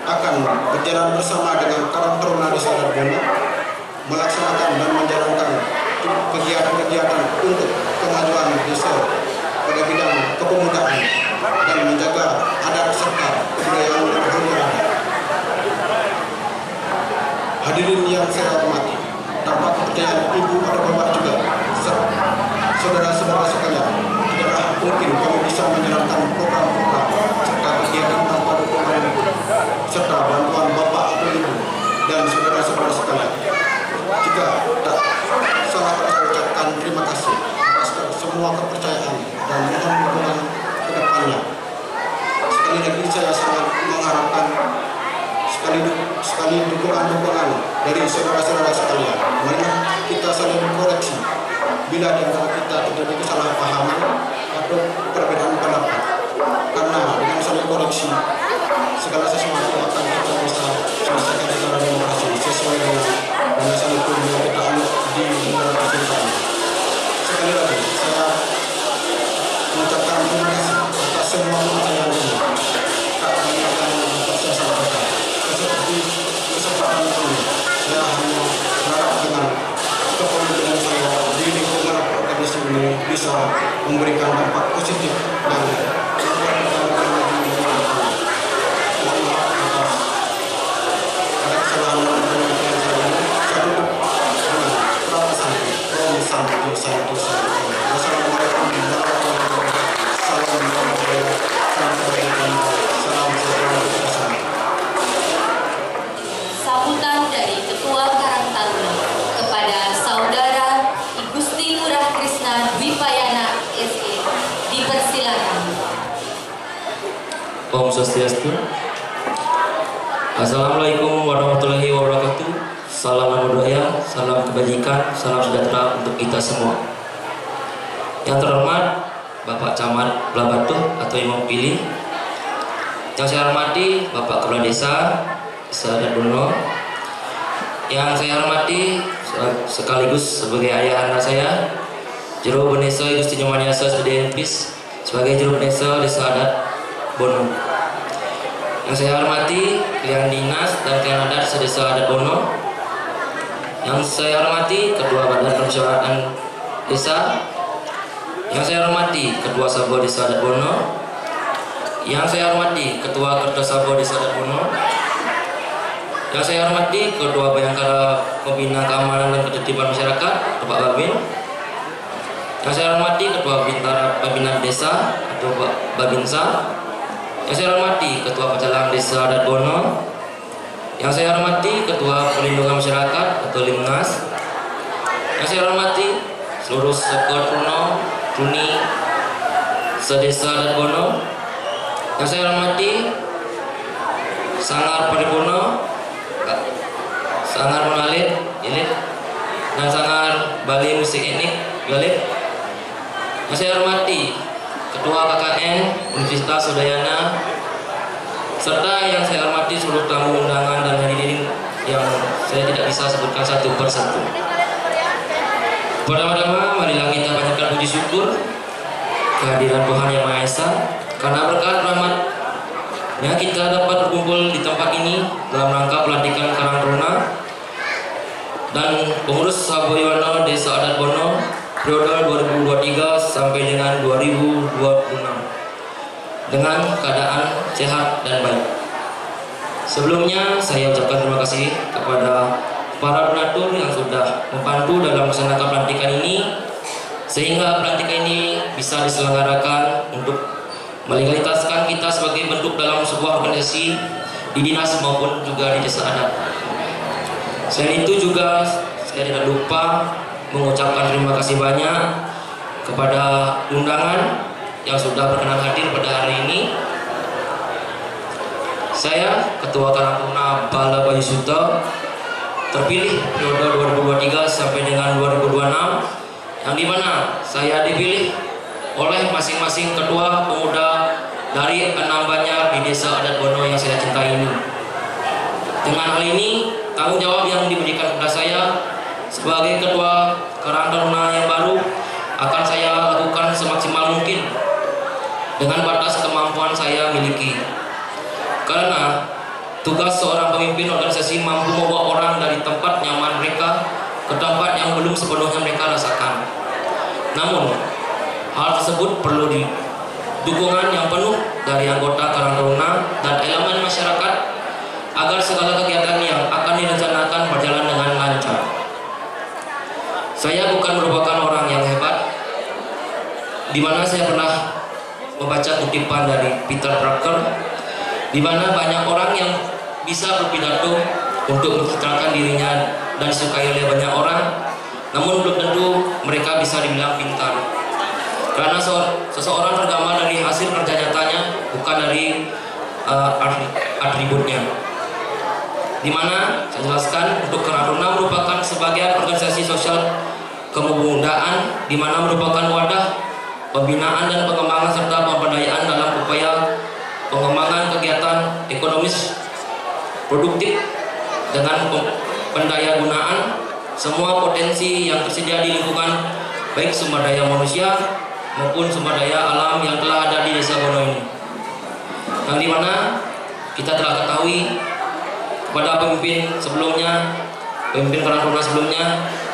akan berjalan bersama dengan Karang Taruna Desa Adat Bono melaksanakan dan menjalankan kegiatan-kegiatan untuk kemajuan desa pada bidang kepemudaan dan menjaga adat serta kebudayaan leluhur adat. Hadirin yang saya hormati, tanpa kepercayaan Ibu atau Bapak juga saudara-saudara sekalian, tidaklah mungkin kami bisa menjalankan program-program serta kegiatan tanpa dukungan serta bantuan Bapak atau Ibu dan saudara-saudara sekalian. Jika tak salah saya ucapkan terima kasih atas semua kepercayaan dan mohon dukungan ke depannya. Sekali lagi saya sangat mengharapkan sekali dukungan dukungan-dukungan dari saudara-saudara sekalian. Marilah kita saling koreksi bila di antara kita terjadi kesalahpahaman atau perbedaan pendapat. Karena dengan saling koreksi, segala sesuatu akan kita bisa selesaikan secara demokrasi sesuai dengan dasar hukum yang kita anut di negara tercinta ini. Sekali lagi, saya mengucapkan terima kasih atas semua pertanyaan ini. Tak banyak yang dapat saya sampaikan. Seperti kesempatan ini, saya hanya berharap dengan kepemimpinan saya di lingkungan organisasi ini bisa memberikan dampak positif dan membuat kita lebih maju di depan. Mohon maaf atas ada kesalahan dalam pemimpinan saya ini. Saya tutup dengan prata santi. Om Santi Santi Santi. Wassalamualaikum warahmatullahi wabarakatuh. Salam budaya, salam kebaikan, salam sejahtera bersama. Sambutan dari Ketua Karang Taruna kepada Saudara Igusti Ngurah Krisna Dwipayana SE dipersilakan. Om Swastiastu. Assalamualaikum warahmatullahi wabarakatuh. Salam budaya, salam kebajikan, salam sejahtera untuk kita semua. Yang terhormat Bapak Camat Blabatuh atau Imam Pilih. Yang saya hormati Bapak Kepala Desa Adat Bono. Yang saya hormati sekaligus sebagai ayah anda saya, Juru Benesa Gusti Nyomaniasa Stadion Pis sebagai Juru Benesa Desa Adat Bono. Yang saya hormati Kliang Dinas dan Kliang Adat Desa Adat Bono. Yang saya hormati Ketua Badan Permusyawaratan Desa. Yang saya hormati Ketua Sabo Desa Adat Bono. Yang saya hormati Ketua Kertasabo Desa Adat Bono. Yang saya hormati Ketua Bayangkara Pembina Keamanan dan Ketertiban Masyarakat Bapak Babin. Yang saya hormati Ketua Bintara Pembina Desa atau Babinsa. Yang saya hormati Ketua Pecalang Desa Adat Bono. Yang saya hormati Ketua Perlindungan Masyarakat atau Limnas. Yang saya hormati seluruh Sekoturno Tuni Sedesa Adat Bono. Yang saya hormati Sangar Paripurno, Sangar Monalit, Ilit, dan Sangar Bali Musik Etnik, Galit. Yang saya hormati Ketua KKN Universitas Udayana, serta yang saya hormati seluruh tamu undangan dan hadirin yang saya tidak bisa sebutkan satu persatu. Pertama-tama marilah kita panjatkan puji syukur kehadiran Tuhan Yang Maha Esa, karena berkat rahmat-Nya kita dapat berkumpul di tempat ini dalam rangka pelantikan Karang Taruna dan pengurus Sabo Yono Desa Adat Bono periode 2023 sampai dengan 2026 dengan keadaan sehat dan baik. Sebelumnya saya ucapkan terima kasih kepada para donatur yang sudah membantu dalam melaksanakan pelantikan ini, sehingga pelantikan ini bisa diselenggarakan untuk melegalitaskan kita sebagai bentuk dalam sebuah organisasi di dinas maupun juga di desa adat. Selain itu juga saya tidak lupa mengucapkan terima kasih banyak kepada undangan yang sudah berkenan hadir pada hari ini. Saya Ketua Karang Taruna Bala Bayu Suto terpilih periode 2023 sampai dengan 2026, yang dimana saya dipilih oleh masing-masing ketua pemuda dari 6 banjar di Desa Adat Bono yang saya cintai ini. Dengan hal ini, tanggung jawab yang diberikan kepada saya sebagai Ketua Karang Taruna yang baru akan saya lakukan semaksimal mungkin dengan batas kemampuan saya miliki. Karena tugas seorang pemimpin organisasi mampu membawa orang dari tempat nyaman mereka ke tempat yang belum sepenuhnya mereka rasakan. Namun, hal tersebut perlu dukungan yang penuh dari anggota Karang Taruna dan elemen masyarakat agar segala kegiatan yang akan direncanakan berjalan dengan lancar. Saya bukan merupakan orang yang hebat, di mana saya pernah membaca kutipan dari Peter Drucker, di mana banyak orang yang bisa berpidato untuk mencitrakan dirinya dan disukai oleh banyak orang, namun belum tentu mereka bisa dibilang pintar. Karena seseorang tergambar dari hasil kerja nyatanya, bukan dari atributnya. di mana saya jelaskan untuk Karang Taruna merupakan sebagian organisasi sosial kemudaan di mana merupakan wadah pembinaan dan pengembangan serta pemberdayaan dalam upaya pengembangan kegiatan ekonomis produktif dengan pendayagunaan semua potensi yang tersedia di lingkungan baik sumber daya manusia maupun sumber daya alam yang telah ada di Desa Bono ini. Yang dimana kita telah ketahui kepada pemimpin sebelumnya, pemimpin Karang Taruna sebelumnya,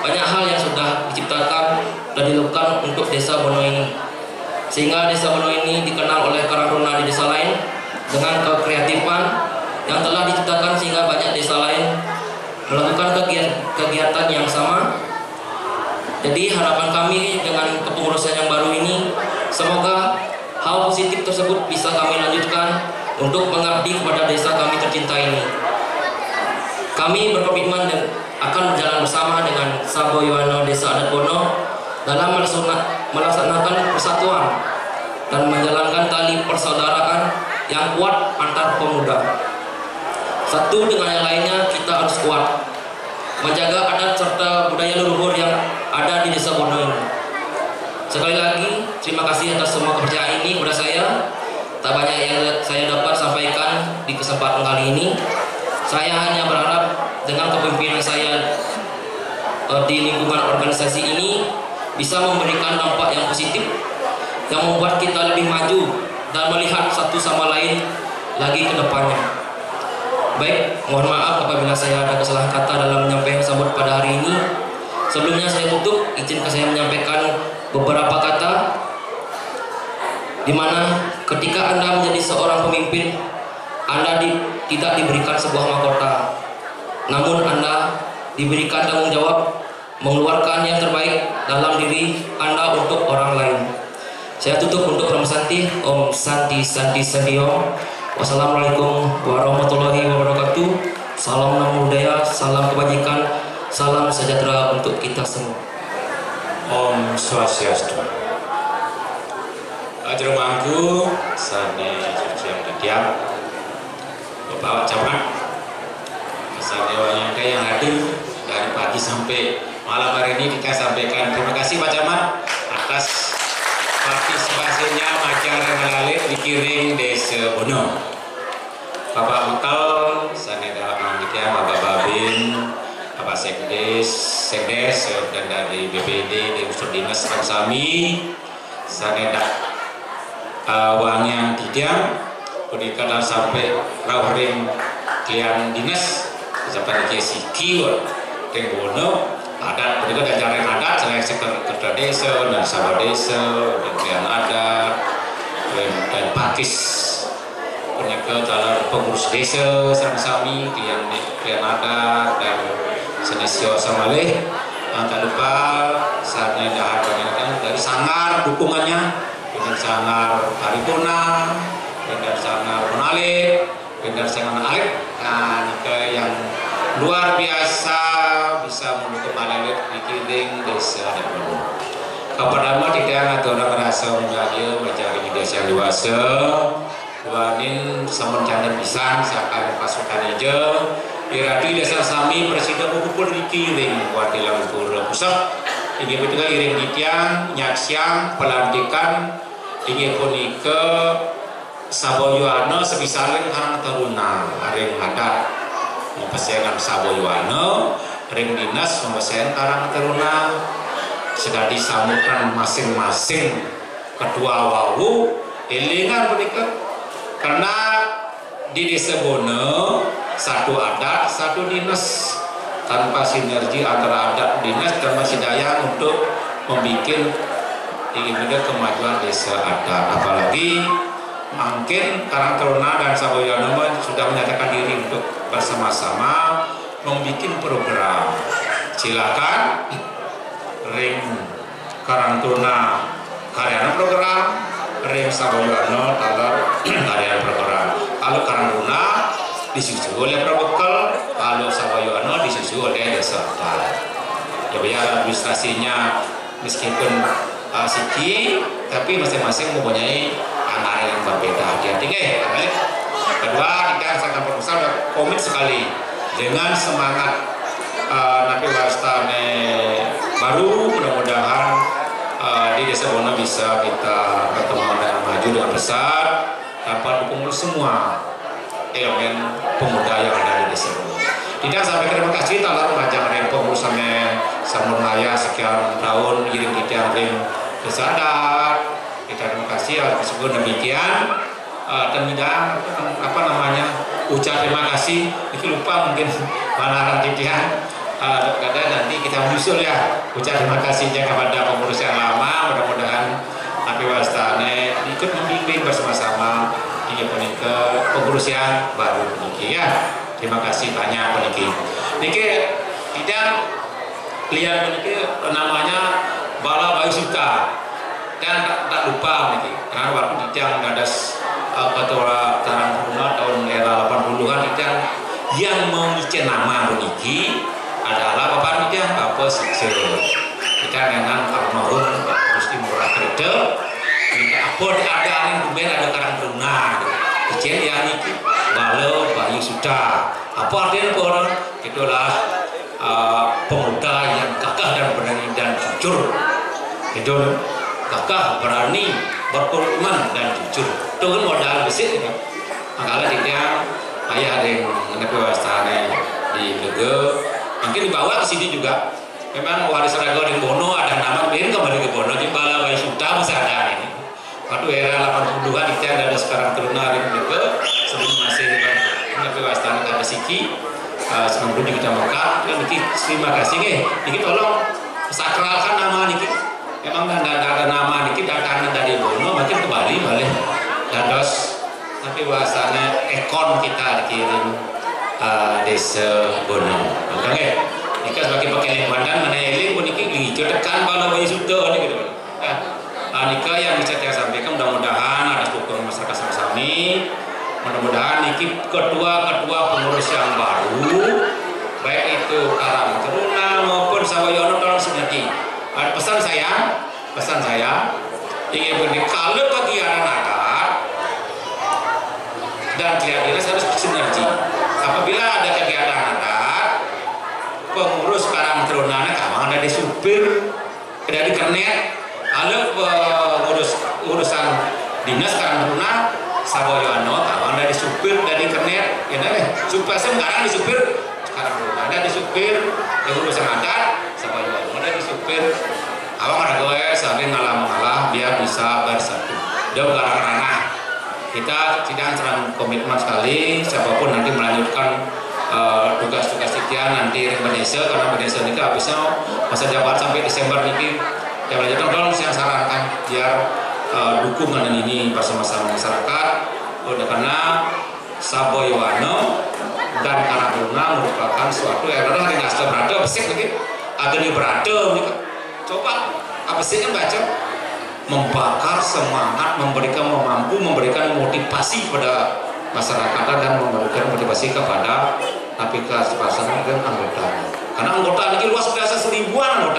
banyak hal yang sudah diciptakan dan dilakukan untuk Desa Bono ini. Sehingga Desa Bono ini dikenal oleh Karang Taruna di desa lain dengan kekreatifan yang telah diciptakan sehingga banyak desa lain melakukan kegiatan yang sama. Jadi harapan kami dengan kepengurusan yang baru ini, semoga hal positif tersebut bisa kami lanjutkan untuk mengabdi kepada desa kami tercinta ini. Kami berkomitmen akan berjalan bersama dengan Sabo Yohana Desa Adat Bono dalam melaksanakan persatuan dan menjalankan tali persaudaraan yang kuat antar pemuda. Satu dengan yang lainnya kita harus kuat menjaga adat serta budaya leluhur yang ada di Desa Bono ini. Sekali lagi terima kasih atas semua kepercayaan ini kepada saya. Tak banyak yang saya dapat sampaikan di kesempatan kali ini. Saya hanya berharap dengan kepemimpinan saya di lingkungan organisasi ini bisa memberikan dampak yang positif yang membuat kita lebih maju dan melihat satu sama lain lagi ke depannya. Baik, mohon maaf apabila saya ada kesalahan kata dalam menyampaikan sambut pada hari ini. Sebelumnya saya tutup, izinkan saya menyampaikan beberapa kata di mana ketika Anda menjadi seorang pemimpin, Anda tidak diberikan sebuah mahkota, namun Anda diberikan tanggung jawab mengeluarkan yang terbaik dalam diri Anda untuk orang lain. Saya tutup untuk Om Santi, Om Santi Santi Santi Om. Wassalamualaikum warahmatullahi wabarakatuh. Salam nama budaya, salam kebajikan, salam sejahtera untuk kita semua. Om Swastiastu. Ajromangku sane yang ketiak Bapak Camat, sanewanya yang hadir dari pagi sampai malam hari ini kita sampaikan terima kasih Pak Camat atas partisipasinya Majar Malalit dikiring Desa Bono. Bapak Mutal, sane dalam panitia Bapak Babin, Bapak Sekdes dan dari BPD di unsur dinas kami, sane uang yang tidak berikan sampai rawring kian dinas sampai ke siki ke Bono adat berikan ajaran adat selain sektor desa dan sahabat desa dan kian adat dan pakis mereka dalam pengurus desa sami-sami kian adat dan senesio samaleh. Tak lupa saatnya dah dari sangar dukungannya dengan sangar paripurna, dengan sangar menalit, dengan sangar alit, yang luar biasa bisa mendukung malalit dikiring desa dan Bono. Pertama tidak ada orang merasa menjadi mencari desa yang dewasa, duanin samun jangan bisa seakan pasukan hijau. Iradi desa sami presiden pukul dikiring wadilang pura pusat. Ini betul iring ditiang nyaksiang pelantikan ini pun ke Saboyoano sebisaring Karang Taruna ring adat mempesengan Saboyoano ring dinas mempesengan Karang Taruna sedang disambutkan masing-masing kedua wawu ilingan menikah karena di Desa Bono satu adat satu dinas tanpa sinergi antara adat dinas dan masih daya untuk membuat ingin kemajuan desa adat. Apalagi mungkin Karang Taruna dan Saboyoano sudah menyatakan diri untuk bersama-sama membuat program. Silakan ring Karang Taruna karyawan program, ring Saboyoano talar karyawan program. Kalau Karang Taruna disusul oleh Prabekal, kalau Saboyoano disusul oleh desa adat. Ya biar administrasinya meskipun siki, tapi masing-masing mempunyai anggaran yang berbeda. Hati-hati kedua, tidak sangat berusaha komit sekali dengan semangat Napi Wastane baru, mudah-mudahan di Desa Bono bisa kita bertemu dengan maju dengan besar tanpa dukung semua elemen pemuda yang ada di Desa Bono. Tidak sampai terima kasih talar majang rempong sampai samurnaya sekian tahun giring kita ring Desa adat. Kita terima kasih disebut demikian. Dan tidak ucap terima kasih itu lupa mungkin mana titian kadang nanti kita menyusul ya ucap terima kasihnya kepada pengurus yang lama. Mudah-mudahan Napi Wastane ikut membimbing bersama-sama di pengurus yang baru niki ya. Terima kasih banyak niki. Niki tidak lihat niki namanya Bala Bayu Suta dan tak lupa niki karena waktu tidak ada ketua Karang Taruna tahun era 80-an kita yang mengicen nama niki adalah Bapak Nidya Bapak Sikse. Kita dengan almarhum Gusti Murah Krede apa ada angin bumen ada Karang Taruna ijen yang niki Bala Bayu Suta. Apa artinya orang itulah pemuda yang gagah dan berani dan jujur. Itu gagah, berani, berkomitmen dan jujur. Itu kan modal besar ya. Makanya dia ayah ada yang Napi Wastane di Lege, mungkin dibawa ke sini juga. Memang waris raga di Bono ada nama lain kembali ke Bono di Bala Bayu Suta masih ada ini. Waktu era 80-an kita ada sekarang Taruna di Lege, sebelum masih Napi Wastane ada Siki. Sebelum dulu kita Mekah, terima kasih nih. Niki tolong sakralkan nama niki. Memang ada nama niki datangnya dari Bono, makin kembali balik. Dados Napi Wastane ekon kita dikirim Desa Bono. Oke, niki sebagai pakaian komandan mana eling pun niki hijau tekan Bala Bayu Suta nih gitu. Niki yang bisa saya sampaikan mudah-mudahan ada dukungan masyarakat sama-sama. Mudah-mudahan niki ketua-ketua pengurus yang baru baik itu Karang Taruna maupun Sawayono tolong sinergi. Ada pesan saya ingin beri kalau kegiatan adat dan kelihatannya harus bersinergi. Apabila ada kegiatan adat, pengurus Karang Taruna kamang ada di supir, ada di kernet, kalau urusan dinas Karang Taruna Sawayono kamang ada di supir dari kernet, ya nih supir sekarang di supir Karang Taruna ada di supir yang urusan adat Sawayono ada di supir. Awang ada gue saling ngalah biar bisa bersatu. Dia karena kita tidak terlalu komitmen sekali. Siapapun nanti melanjutkan tugas-tugas sekian nanti Indonesia karena Indonesia ini habisnya masa jabatan sampai Desember ini. Yang melanjutkan tolong saya sarankan biar dukungan ini bersama-sama masyarakat. Oleh karena Sawayono dan Karang Taruna merupakan suatu yang adalah yang asal berada besar lagi. Ada yang berada coba apa sih yang baca membakar semangat, mampu memberikan motivasi pada masyarakat dan memberikan motivasi kepada Napi Wastane dan anggota. Karena anggota ini luas biasa ribuan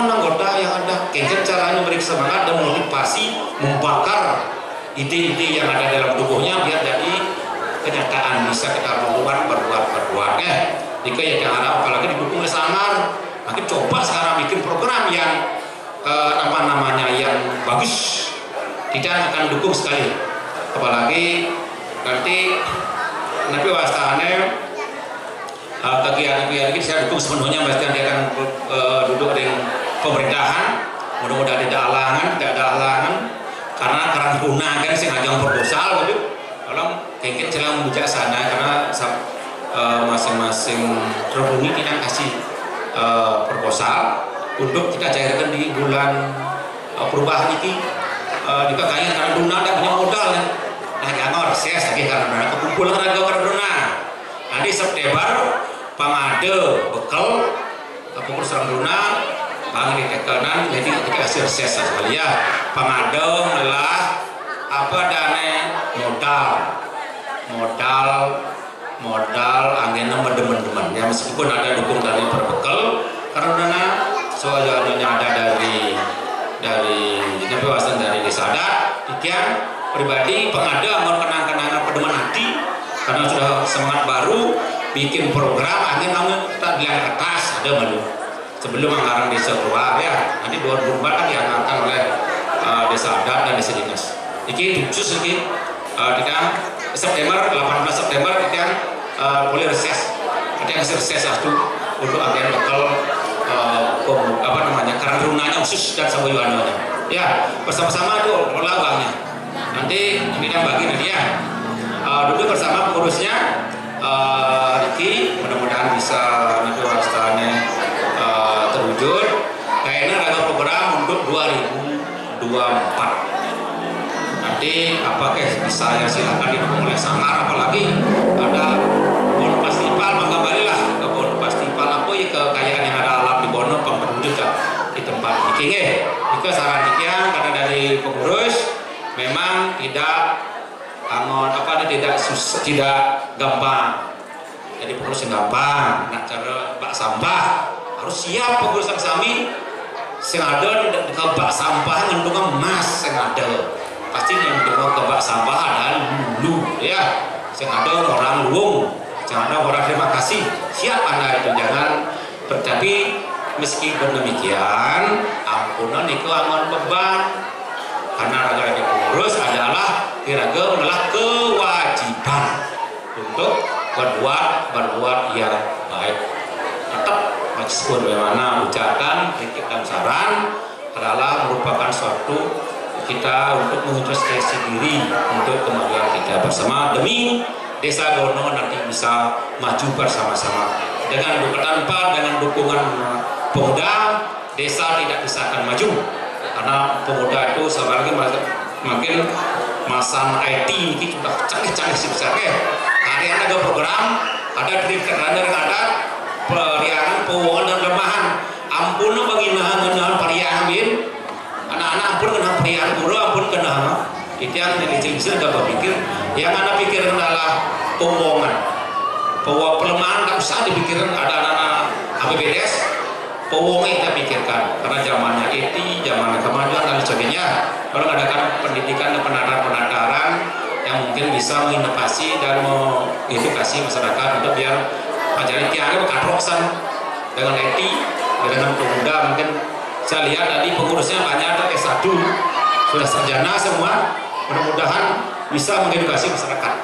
anggota yang ada. Kengken caranya memberi semangat dan motivasi membakar ide-ide yang ada dalam tubuhnya biar jadi kenyataan bisa kita berbuat. Jika yang harap apalagi didukung oleh Sanggar. Makin coba sekarang bikin program yang namanya yang bagus, tidak akan dukung sekali. Apalagi nanti Napi Wastane kegiatan ini saya dukung sepenuhnya, mesti dia akan duduk dengan pemerintahan. Mudah-mudahan tidak ada halangan karena Karang Taruna kan sengaja proposal gitu. Tolong mungkin jangan bijaksana karena masing-masing terbunyi tidak kasih proposal untuk kita cairkan di bulan perubahan ini dipakainya Karang Taruna dan punya modal kan. Nah jangan saya lagi Karang Taruna kekumpulan raga Karang Taruna. Nanti September pangade bekal pengurus Karang Taruna bangun di tekanan jadi ketika hasil ses sekali ya pangade adalah apa dana modal angin demen-demen ya meskipun ada dukung dari perbekal karena soalnya ada dari Napi Wastane dari Desa Adat ikan pribadi pengada mau kenang-kenangan pedeman hati karena sudah semangat baru bikin program angin kita bilang kertas ada malu sebelum anggaran desa keluar ya, nanti 2004 kan dianggarkan oleh desa adat dan desa dinas. Iki khusus iki September 18 September kita boleh reses, kita reses satu untuk agen lokal karang runanya khusus dan saboyuannya ya, bersama-sama itu olah uangnya nanti kita bagi nanti ya, duduk bersama pengurusnya. Riki mudah-mudahan bisa nanti wastanya terwujud. Kayaknya ada program untuk 2024 nanti apakah bisa ya silakan didukung oleh Sanggar, apalagi ada Bono Festival, menggambarilah ke Bono Festival apa ya kekayaan yang ada alam di Bono pengpenduduk di tempat ini. Jika saran Dikian karena dari pengurus memang tidak tidak gampang. Jadi pengurus yang gampang, nak cara bak sampah harus siap pengurus yang sami sengaja ke bak sampah ngendungan emas sengaja. Pasti yang ke bak sampah adalah lulu ya. Sengaja orang luung, sengaja orang terima kasih. Siap Anda itu jangan tapi meskipun demikian ampunan itu aman beban. Karena raga yang pengurus adalah kira-kira adalah kewajiban untuk berbuat yang baik. Tetap meskipun bagaimana ucapan, kritik dan saran adalah merupakan suatu kita untuk mengintrospeksi diri untuk kemajuan kita bersama demi desa Bono nanti bisa maju bersama-sama. Dengan tanpa dengan dukungan pemuda, desa tidak bisa akan maju. Karena pemuda itu sebenarnya makin masa IT ini sudah canggih-canggih sih besarnya. Hari ini ada program, ada trip terlalu ada periangan, pewongan dan lemahan. Ampun bagi nahan periangan bin. Anak-anak ampun kena periangan pura, ampun kena. Itu yang dicil-cil gak berpikir. Yang anak pikir adalah pewongan. Pelemahan tak usah dipikirin ada anak-anak APBDes. Pewongan kita pikirkan karena zamannya IT, zamannya kemajuan dan sebagainya. Kalau mengadakan pendidikan dan penataran yang mungkin bisa menginovasi dan mengedukasi masyarakat untuk biar ajaran tiangnya bukan roksan dengan IT, dengan pemuda. Mungkin saya lihat tadi pengurusnya banyak ada S1 sudah sarjana semua. Mudah-mudahan bisa mengedukasi masyarakat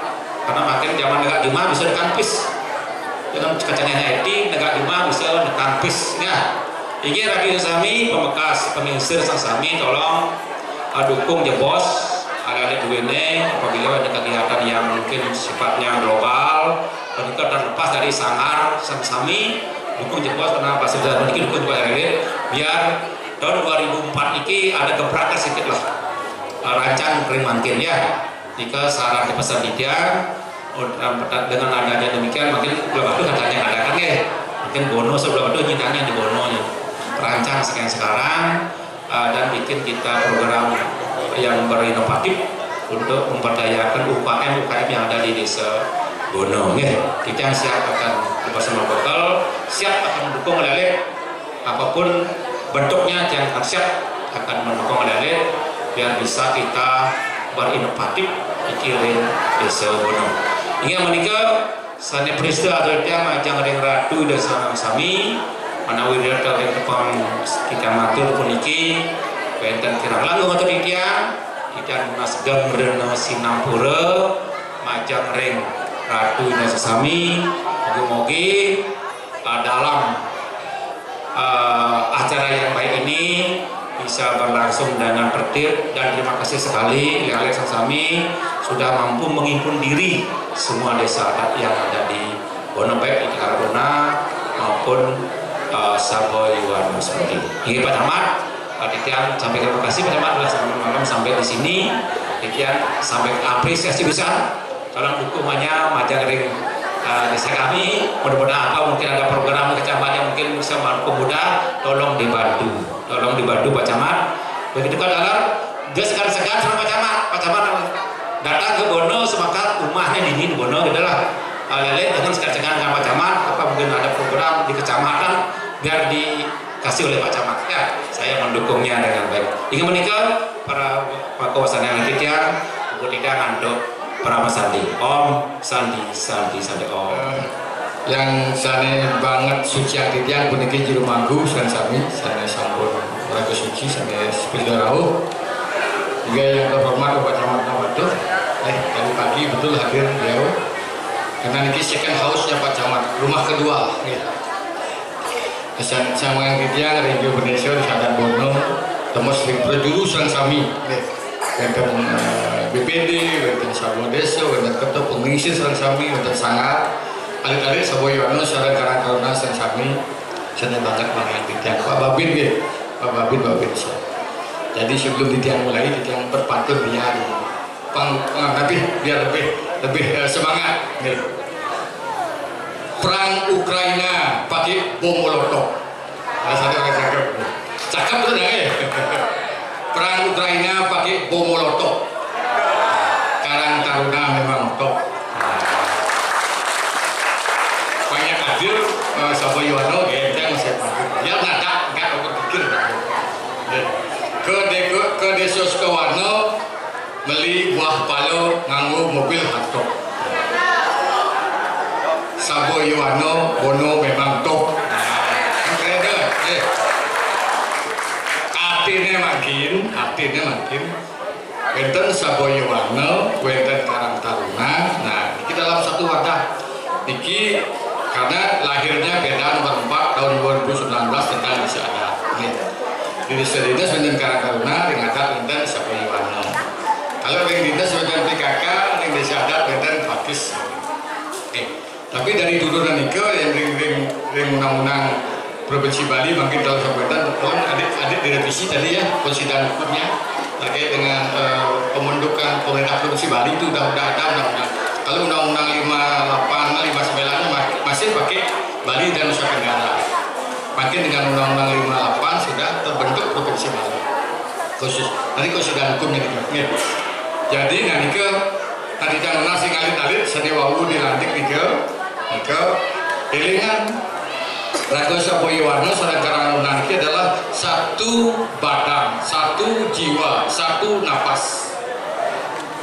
karena makin zaman negara Juma bisa di kampus. Dengan kacanya IT negara Juma bisa ditampis ya. Ini Radio Sami Pemekas Penginsir Sang Sami tolong dukung ya bos ada duene apabila ada kegiatan yang mungkin sifatnya global dan juga terlepas dari Sanggar Sang Sami dukung ya bos karena pasti sudah sedikit dukung kepada Elit biar tahun 2004 ini ada gebrakan sedikit lah rancang Kalimantan ya. Jika saran di pesan dia dengan adanya demikian makin belum itu katanya adakan ya mungkin Bono sebelum itu nyintanya di Bono nya rancang sekarang dan bikin kita program yang berinovatif untuk memperdayakan UKM yang ada di desa Bono ya. Kita siap akan bersama bekal siap akan mendukung oleh apapun bentuknya yang siap akan mendukung oleh biar bisa kita berinovatif pikirin desa Bono. Ini menikah sana peristiwa atau dia macam yang ratu dan sami mana wilayah yang depan kita matur pun iki benten kirang langgung atau dia munas gamrena sinampura macam ring ratu dan sami mogi-mogi dalam acara yang baik ini bisa berlangsung dengan tertib dan terima kasih sekali Lelek Sami sudah mampu menghimpun diri semua desa adat yang ada di Bono baik di Karuna maupun Saboyuan seperti ini. Pak Camat, Titian sampai terima kasih Pak Camat malam sampai di sini. Titian sampai apresiasi besar. Tolong dukungannya Majang Ring desa kami. Mudah-mudahan apa mungkin ada program kecamatan yang mungkin bisa pemuda, tolong dibantu Pak Camat. Begitu kan dalam dia segan-segan sama Pak Camat datang ke Bono sepakat rumahnya di Bono adalah Lele dengan segan-segan dengan Pak Camat apa mungkin ada program di kecamatan biar dikasih oleh Pak Camat ya saya mendukungnya dengan baik. Ingin menikah para kawasan yang Titian tidak ngantuk para Mas Sandi Om Sandi Om. yang sana banget suci hati tiang puniki juru manggu san sami sana sampun raga suci sana sepeda rauh juga yang terhormat Bapak Camat Nawatuh tadi pagi betul hadir beliau karena ini second house-nya Pak Camat rumah kedua kesan sama yang tiang Radio Indonesia di Sadat Bono temos perjurusan sami wonten BPD wonten Sablo Desa wonten ketua pengisi sareng sami wonten sangat alit-alit saboyono sareng karang-karana sareng sami seneng banget mangga titiang Pak Babin nggih Pak Babin jadi sebelum titiang mulai titiang berpantun biar nanti biar lebih semangat nih. Perang Ukraina pakai bom molotov cakep tuh ya perang Ukraina pakai bom molotov Karang Taruna memang top banyak hadir Saboyono yang saya panggil ya nggak berpikir ke desa Sukawarno beli buah palo nganggo mobil hardtop Saboyono Bono memang top artinya makin wenten Saboyono wenten Karang Taruna. Nah ini dalam satu wadah ini karena lahirnya beda nomor 4 tahun 2019 tentang desa adat di desa dinas wenten Karang Taruna dengan adat wenten Saboyono. Kalau yang dinas wenten PKK yang desa adat wenten Fakis. Tapi dari turunan itu yang undang-undang Provinsi Bali makin dalam sambutan adik direvisi tadi ya konsideran hukumnya terkait dengan pembentukan pemerintah Provinsi Bali itu udah ada undang-undang. Kalau undang-undang 58, 59 masih pakai Bali dan Nusa Tenggara. Makin dengan undang-undang 58 sudah terbentuk Provinsi Bali khusus. Nanti konsideran hukumnya nih. Jadi nanti ke tadi jangan nasi ngalit-alit seniwawu dilantik nih ke elingan Raga Saboyono sareng Karang Taruna adalah satu badan, satu jiwa, satu napas.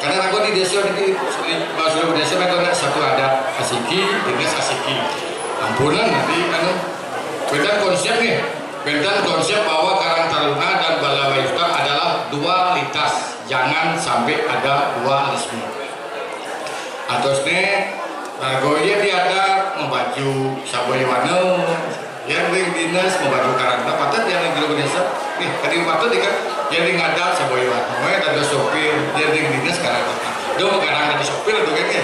Karena raga di desa ini, maksudnya di desa raga satu adat asiki, dinas asiki. Ampunan nanti beda konsep nih, beda konsep bahwa Karang Taruna dan Balawayusta adalah dualitas, jangan sampai ada dualisme. Atosnya Ragoya dia ada membaju Saboyono, yang dinas membaju Karang Taruna, patut yang di Indonesia. Nih tadi patut kan yang ngada Saboyono, ada sopir, yang dinas Karang Taruna. Dong kadang ada sopir tuh kan ya.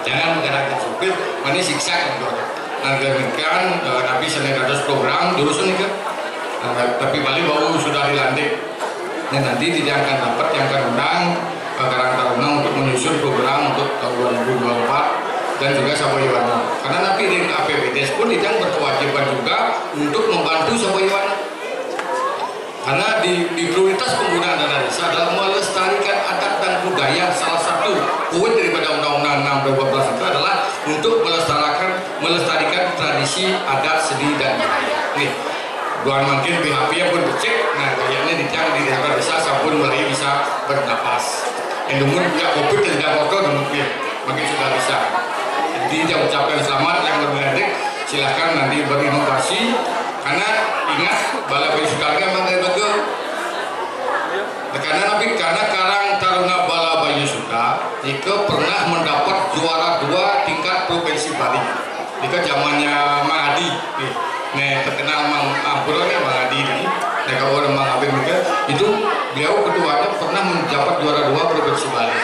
Jangan kadang ada sopir, mana siksa kan tuh. Nanti kan tapi seneng ada program jurusan nih kan. Tapi Bali baru sudah dilantik. Dan nanti tidak akan dapat yang akan undang Karang Taruna untuk menyusun program untuk tahun 2024. Dan juga Saboyono. Karena nanti di APBDes pun tidak berkewajiban juga untuk membantu Saboyono. Karena di prioritas penggunaan dana desa adalah melestarikan adat dan budaya. Salah satu poin daripada Undang-Undang 6 2012 itu adalah untuk melestarikan tradisi adat seni dan budaya. Nih, Tuan mungkin BHP yang pun dicek. Nah, kayaknya di desa sabun mulai bisa bernapas. Namun juga COVID dan tidak kotor mungkin sudah bisa. Jadi saya ucapkan selamat yang lebih silahkan nanti berinovasi karena ingat Balawai Sukarga memang dari betul karena Karang Taruna Balawai Suka itu pernah mendapat juara 2 tingkat Provinsi Bali jika zamannya Mang Adi terkenal Mang Ampuro Mang Adi ini kalau orang Mang Abim itu beliau keduanya pernah mendapat juara 2 Provinsi Bali.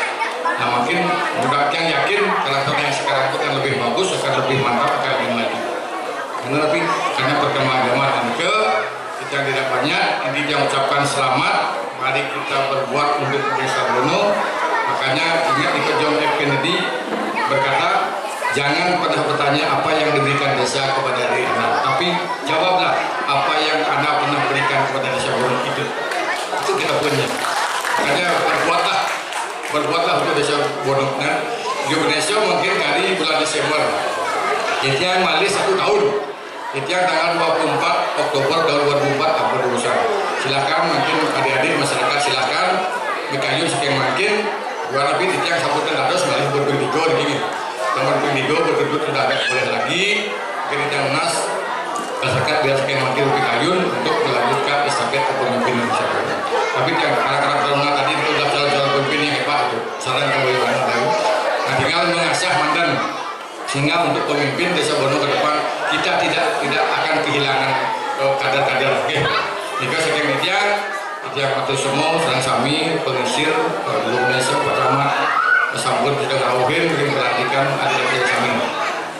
Nah makin mudah yang yakin karakter yang sekarang itu akan lebih bagus, akan lebih mantap, akan lebih maju. Karena perkembangan zaman kita tidak banyak, ini dia ucapkan selamat. Mari kita berbuat untuk desa Bono. Makanya ingat itu John F. Kennedy berkata, jangan pernah bertanya apa yang diberikan desa kepada diri Anda, tapi jawablah apa yang Anda pernah berikan kepada desa Bono itu kita punya. Makanya berbuatlah untuk desa Bono. Di Indonesia mungkin dari bulan Desember itu yang malis 1 tahun itu yang tanggal 24 Oktober tahun 2004 apa urusan. Silakan mungkin adik-adik masyarakat silakan berkayu sekian mungkin dua lebih itu yang sambutan atas malis berbeda gini teman indigo berduduk sudah tidak boleh lagi. Kita Munas masyarakat biar sekian wakil lebih kayun untuk melanjutkan estafet kepemimpinan masyarakat. Tapi yang karakter tadi itu sudah calon-calon pemimpin yang hebat itu. Saran yang boleh banyak lagi. Nah, tinggal mengasah mantan sehingga untuk pemimpin Desa Bono ke depan kita tidak akan kehilangan kader-kader. Jika sekian yang waktu semua serang sami pengisir Indonesia pertama sambut sudah ngawin mungkin perhatikan adik-adik sami.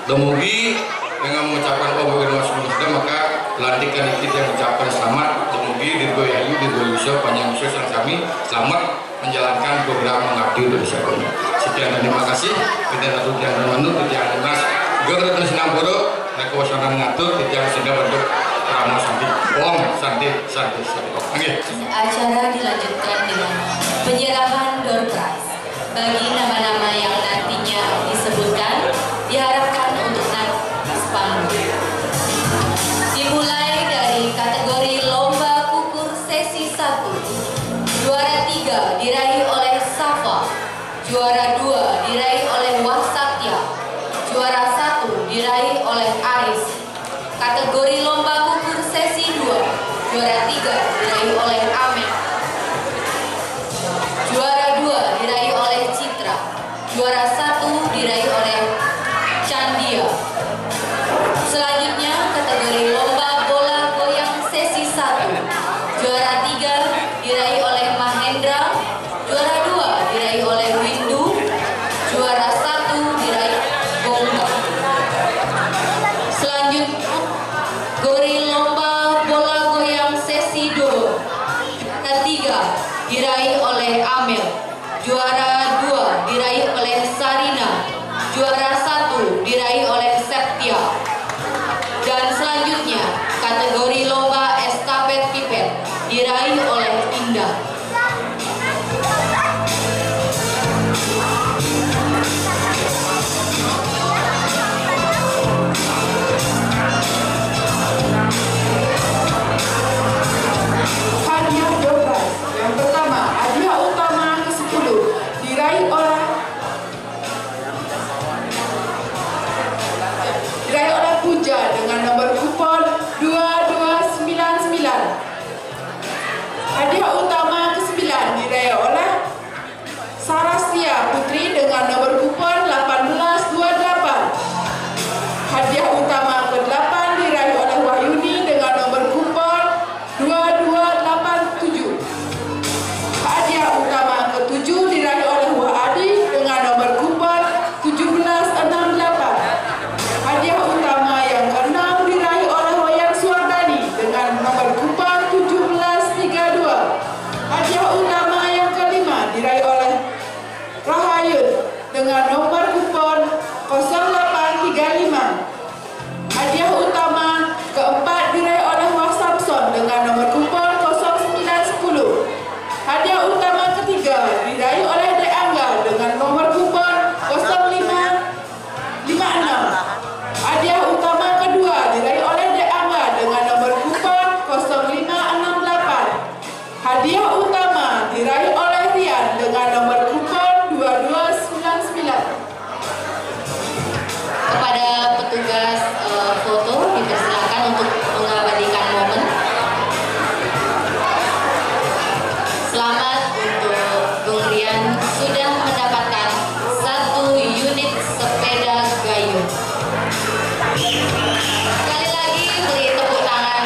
Dumugi dengan mengucapkan pembagian waspada maka pelantikan itu yang mengucapkan selamat. Dumugi Dirgo Yayu, Dirgo Yusuf, panjang usia serang sami selamat menjalankan program mengabdi dari Sakono. Sekian dan terima kasih. Kita lalu yang menurut yang Munas Gor Senang Bodo dan kewasanan ngatur yang sudah bentuk Ramo Santi. Om Santi. Acara dilanjutkan dengan penyerahan door prize bagi nama-nama yang nantinya disebutkan diharapkan untuk naik panggung. Dimulai dari kategori lomba kukur sesi 1. Juara 3 diraih oleh Safa, juara 2 diraih oleh Wasatya, juara 1 diraih oleh Aris. Kategori lomba kukur sesi 2, juara 3 diraih oleh Amet, juara 2 diraih oleh Citra, juara 1 diraih oleh Candia. Selanjutnya kategori lomba bola goyang sesi 1, juara 3 diraih oleh Mahendra, juara 2 diraih oleh Windu, juara 1 diraih Bongga. Selanjutnya kategori lomba bola goyang sesi 2, juara 3 diraih oleh Amel, juara 2 diraih oleh Sarina, juara 1 diraih oleh Septia. Dan selanjutnya kategori lomba estafet pipet diraih oleh Indah. Hadiah door prize. Yang pertama, hadiah utama ke-10 diraih oleh Puja dengan nomor kupon 2299. Hadiah utama ke-9 diraih oleh Sarastia Putri dengan nomor kupon 1828. Hadiah utama ke-8 diraih oleh Wahyuni dengan nomor kupon 2287. Hadiah utama ke-7 diraih oleh Wahadi dengan nomor kupon 1768. Hadiah utama yang ke-6 diraih oleh Wayan Suardani dengan nomor kupon 1732. Hadiah utama yang ke-5 diraih oleh Rahayun dengan nomor kupon 0835. Hadiah utama ke-4 diraih oleh Wasamson dengan nomor kupon 0910. Hadiah utama ke-3 diraih oleh De Angga dengan nomor kupon 0556. Hadiah utama kedua diraih oleh De Angga dengan nomor kupon 0568. Hadiah utama diraih oleh Rian dengan nomor kupon 2299. Kepada petugas foto dipersilakan untuk mengabadikan momen. Selamat untuk Bung Rian sudah mendapatkan 1 unit sepeda gayung. Sekali lagi beri tepuk tangan.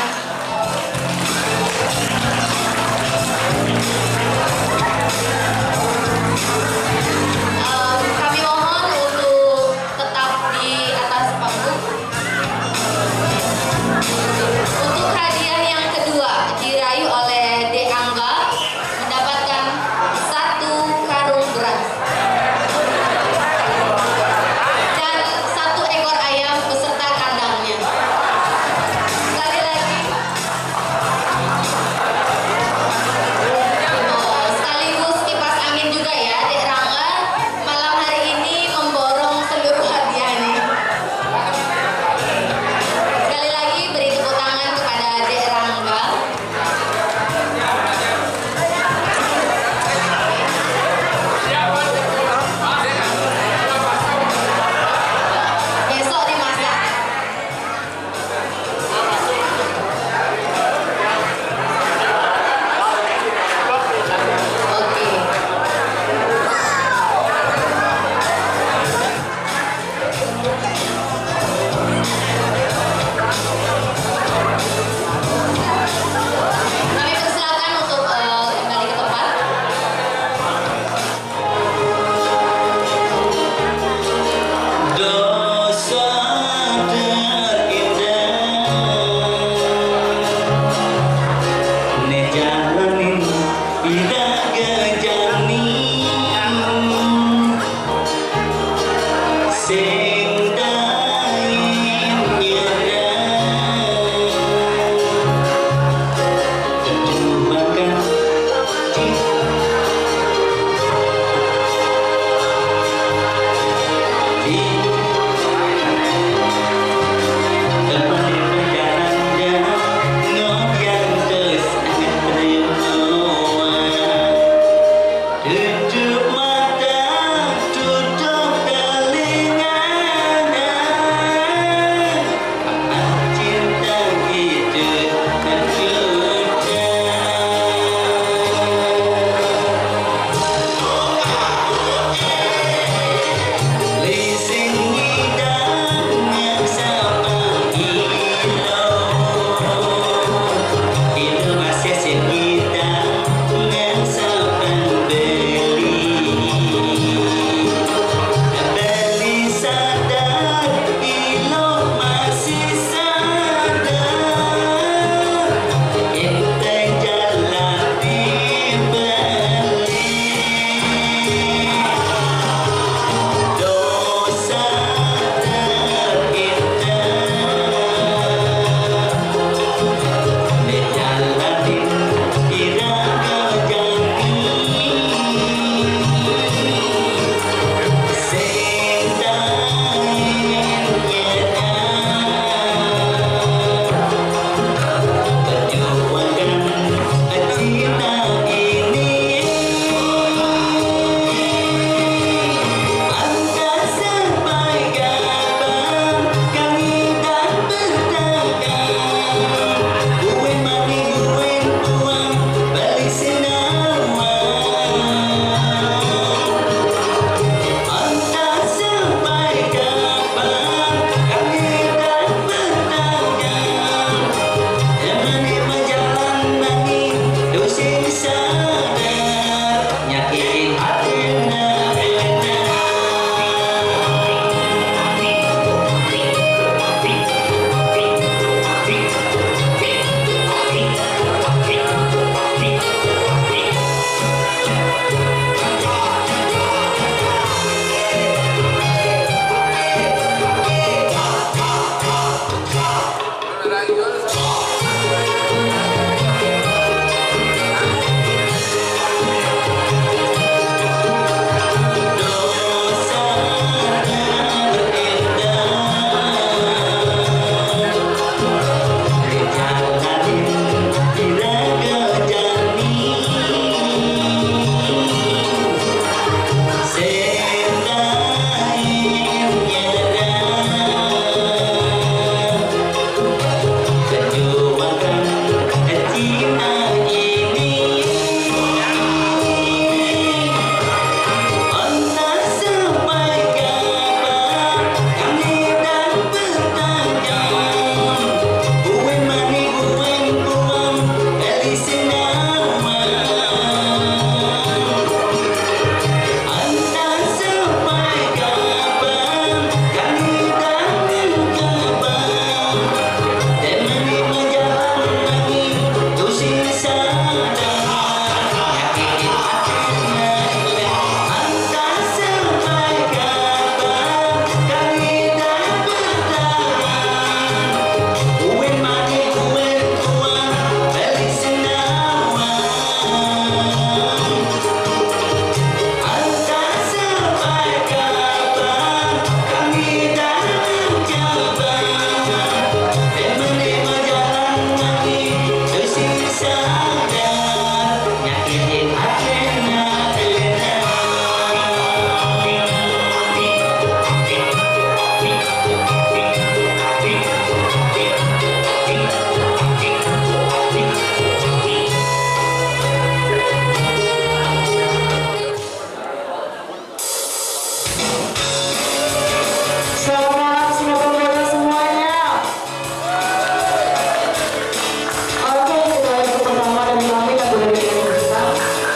Oke, kita untuk pertama dan kami yang boleh bikin kita.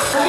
Tapi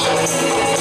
Thank you.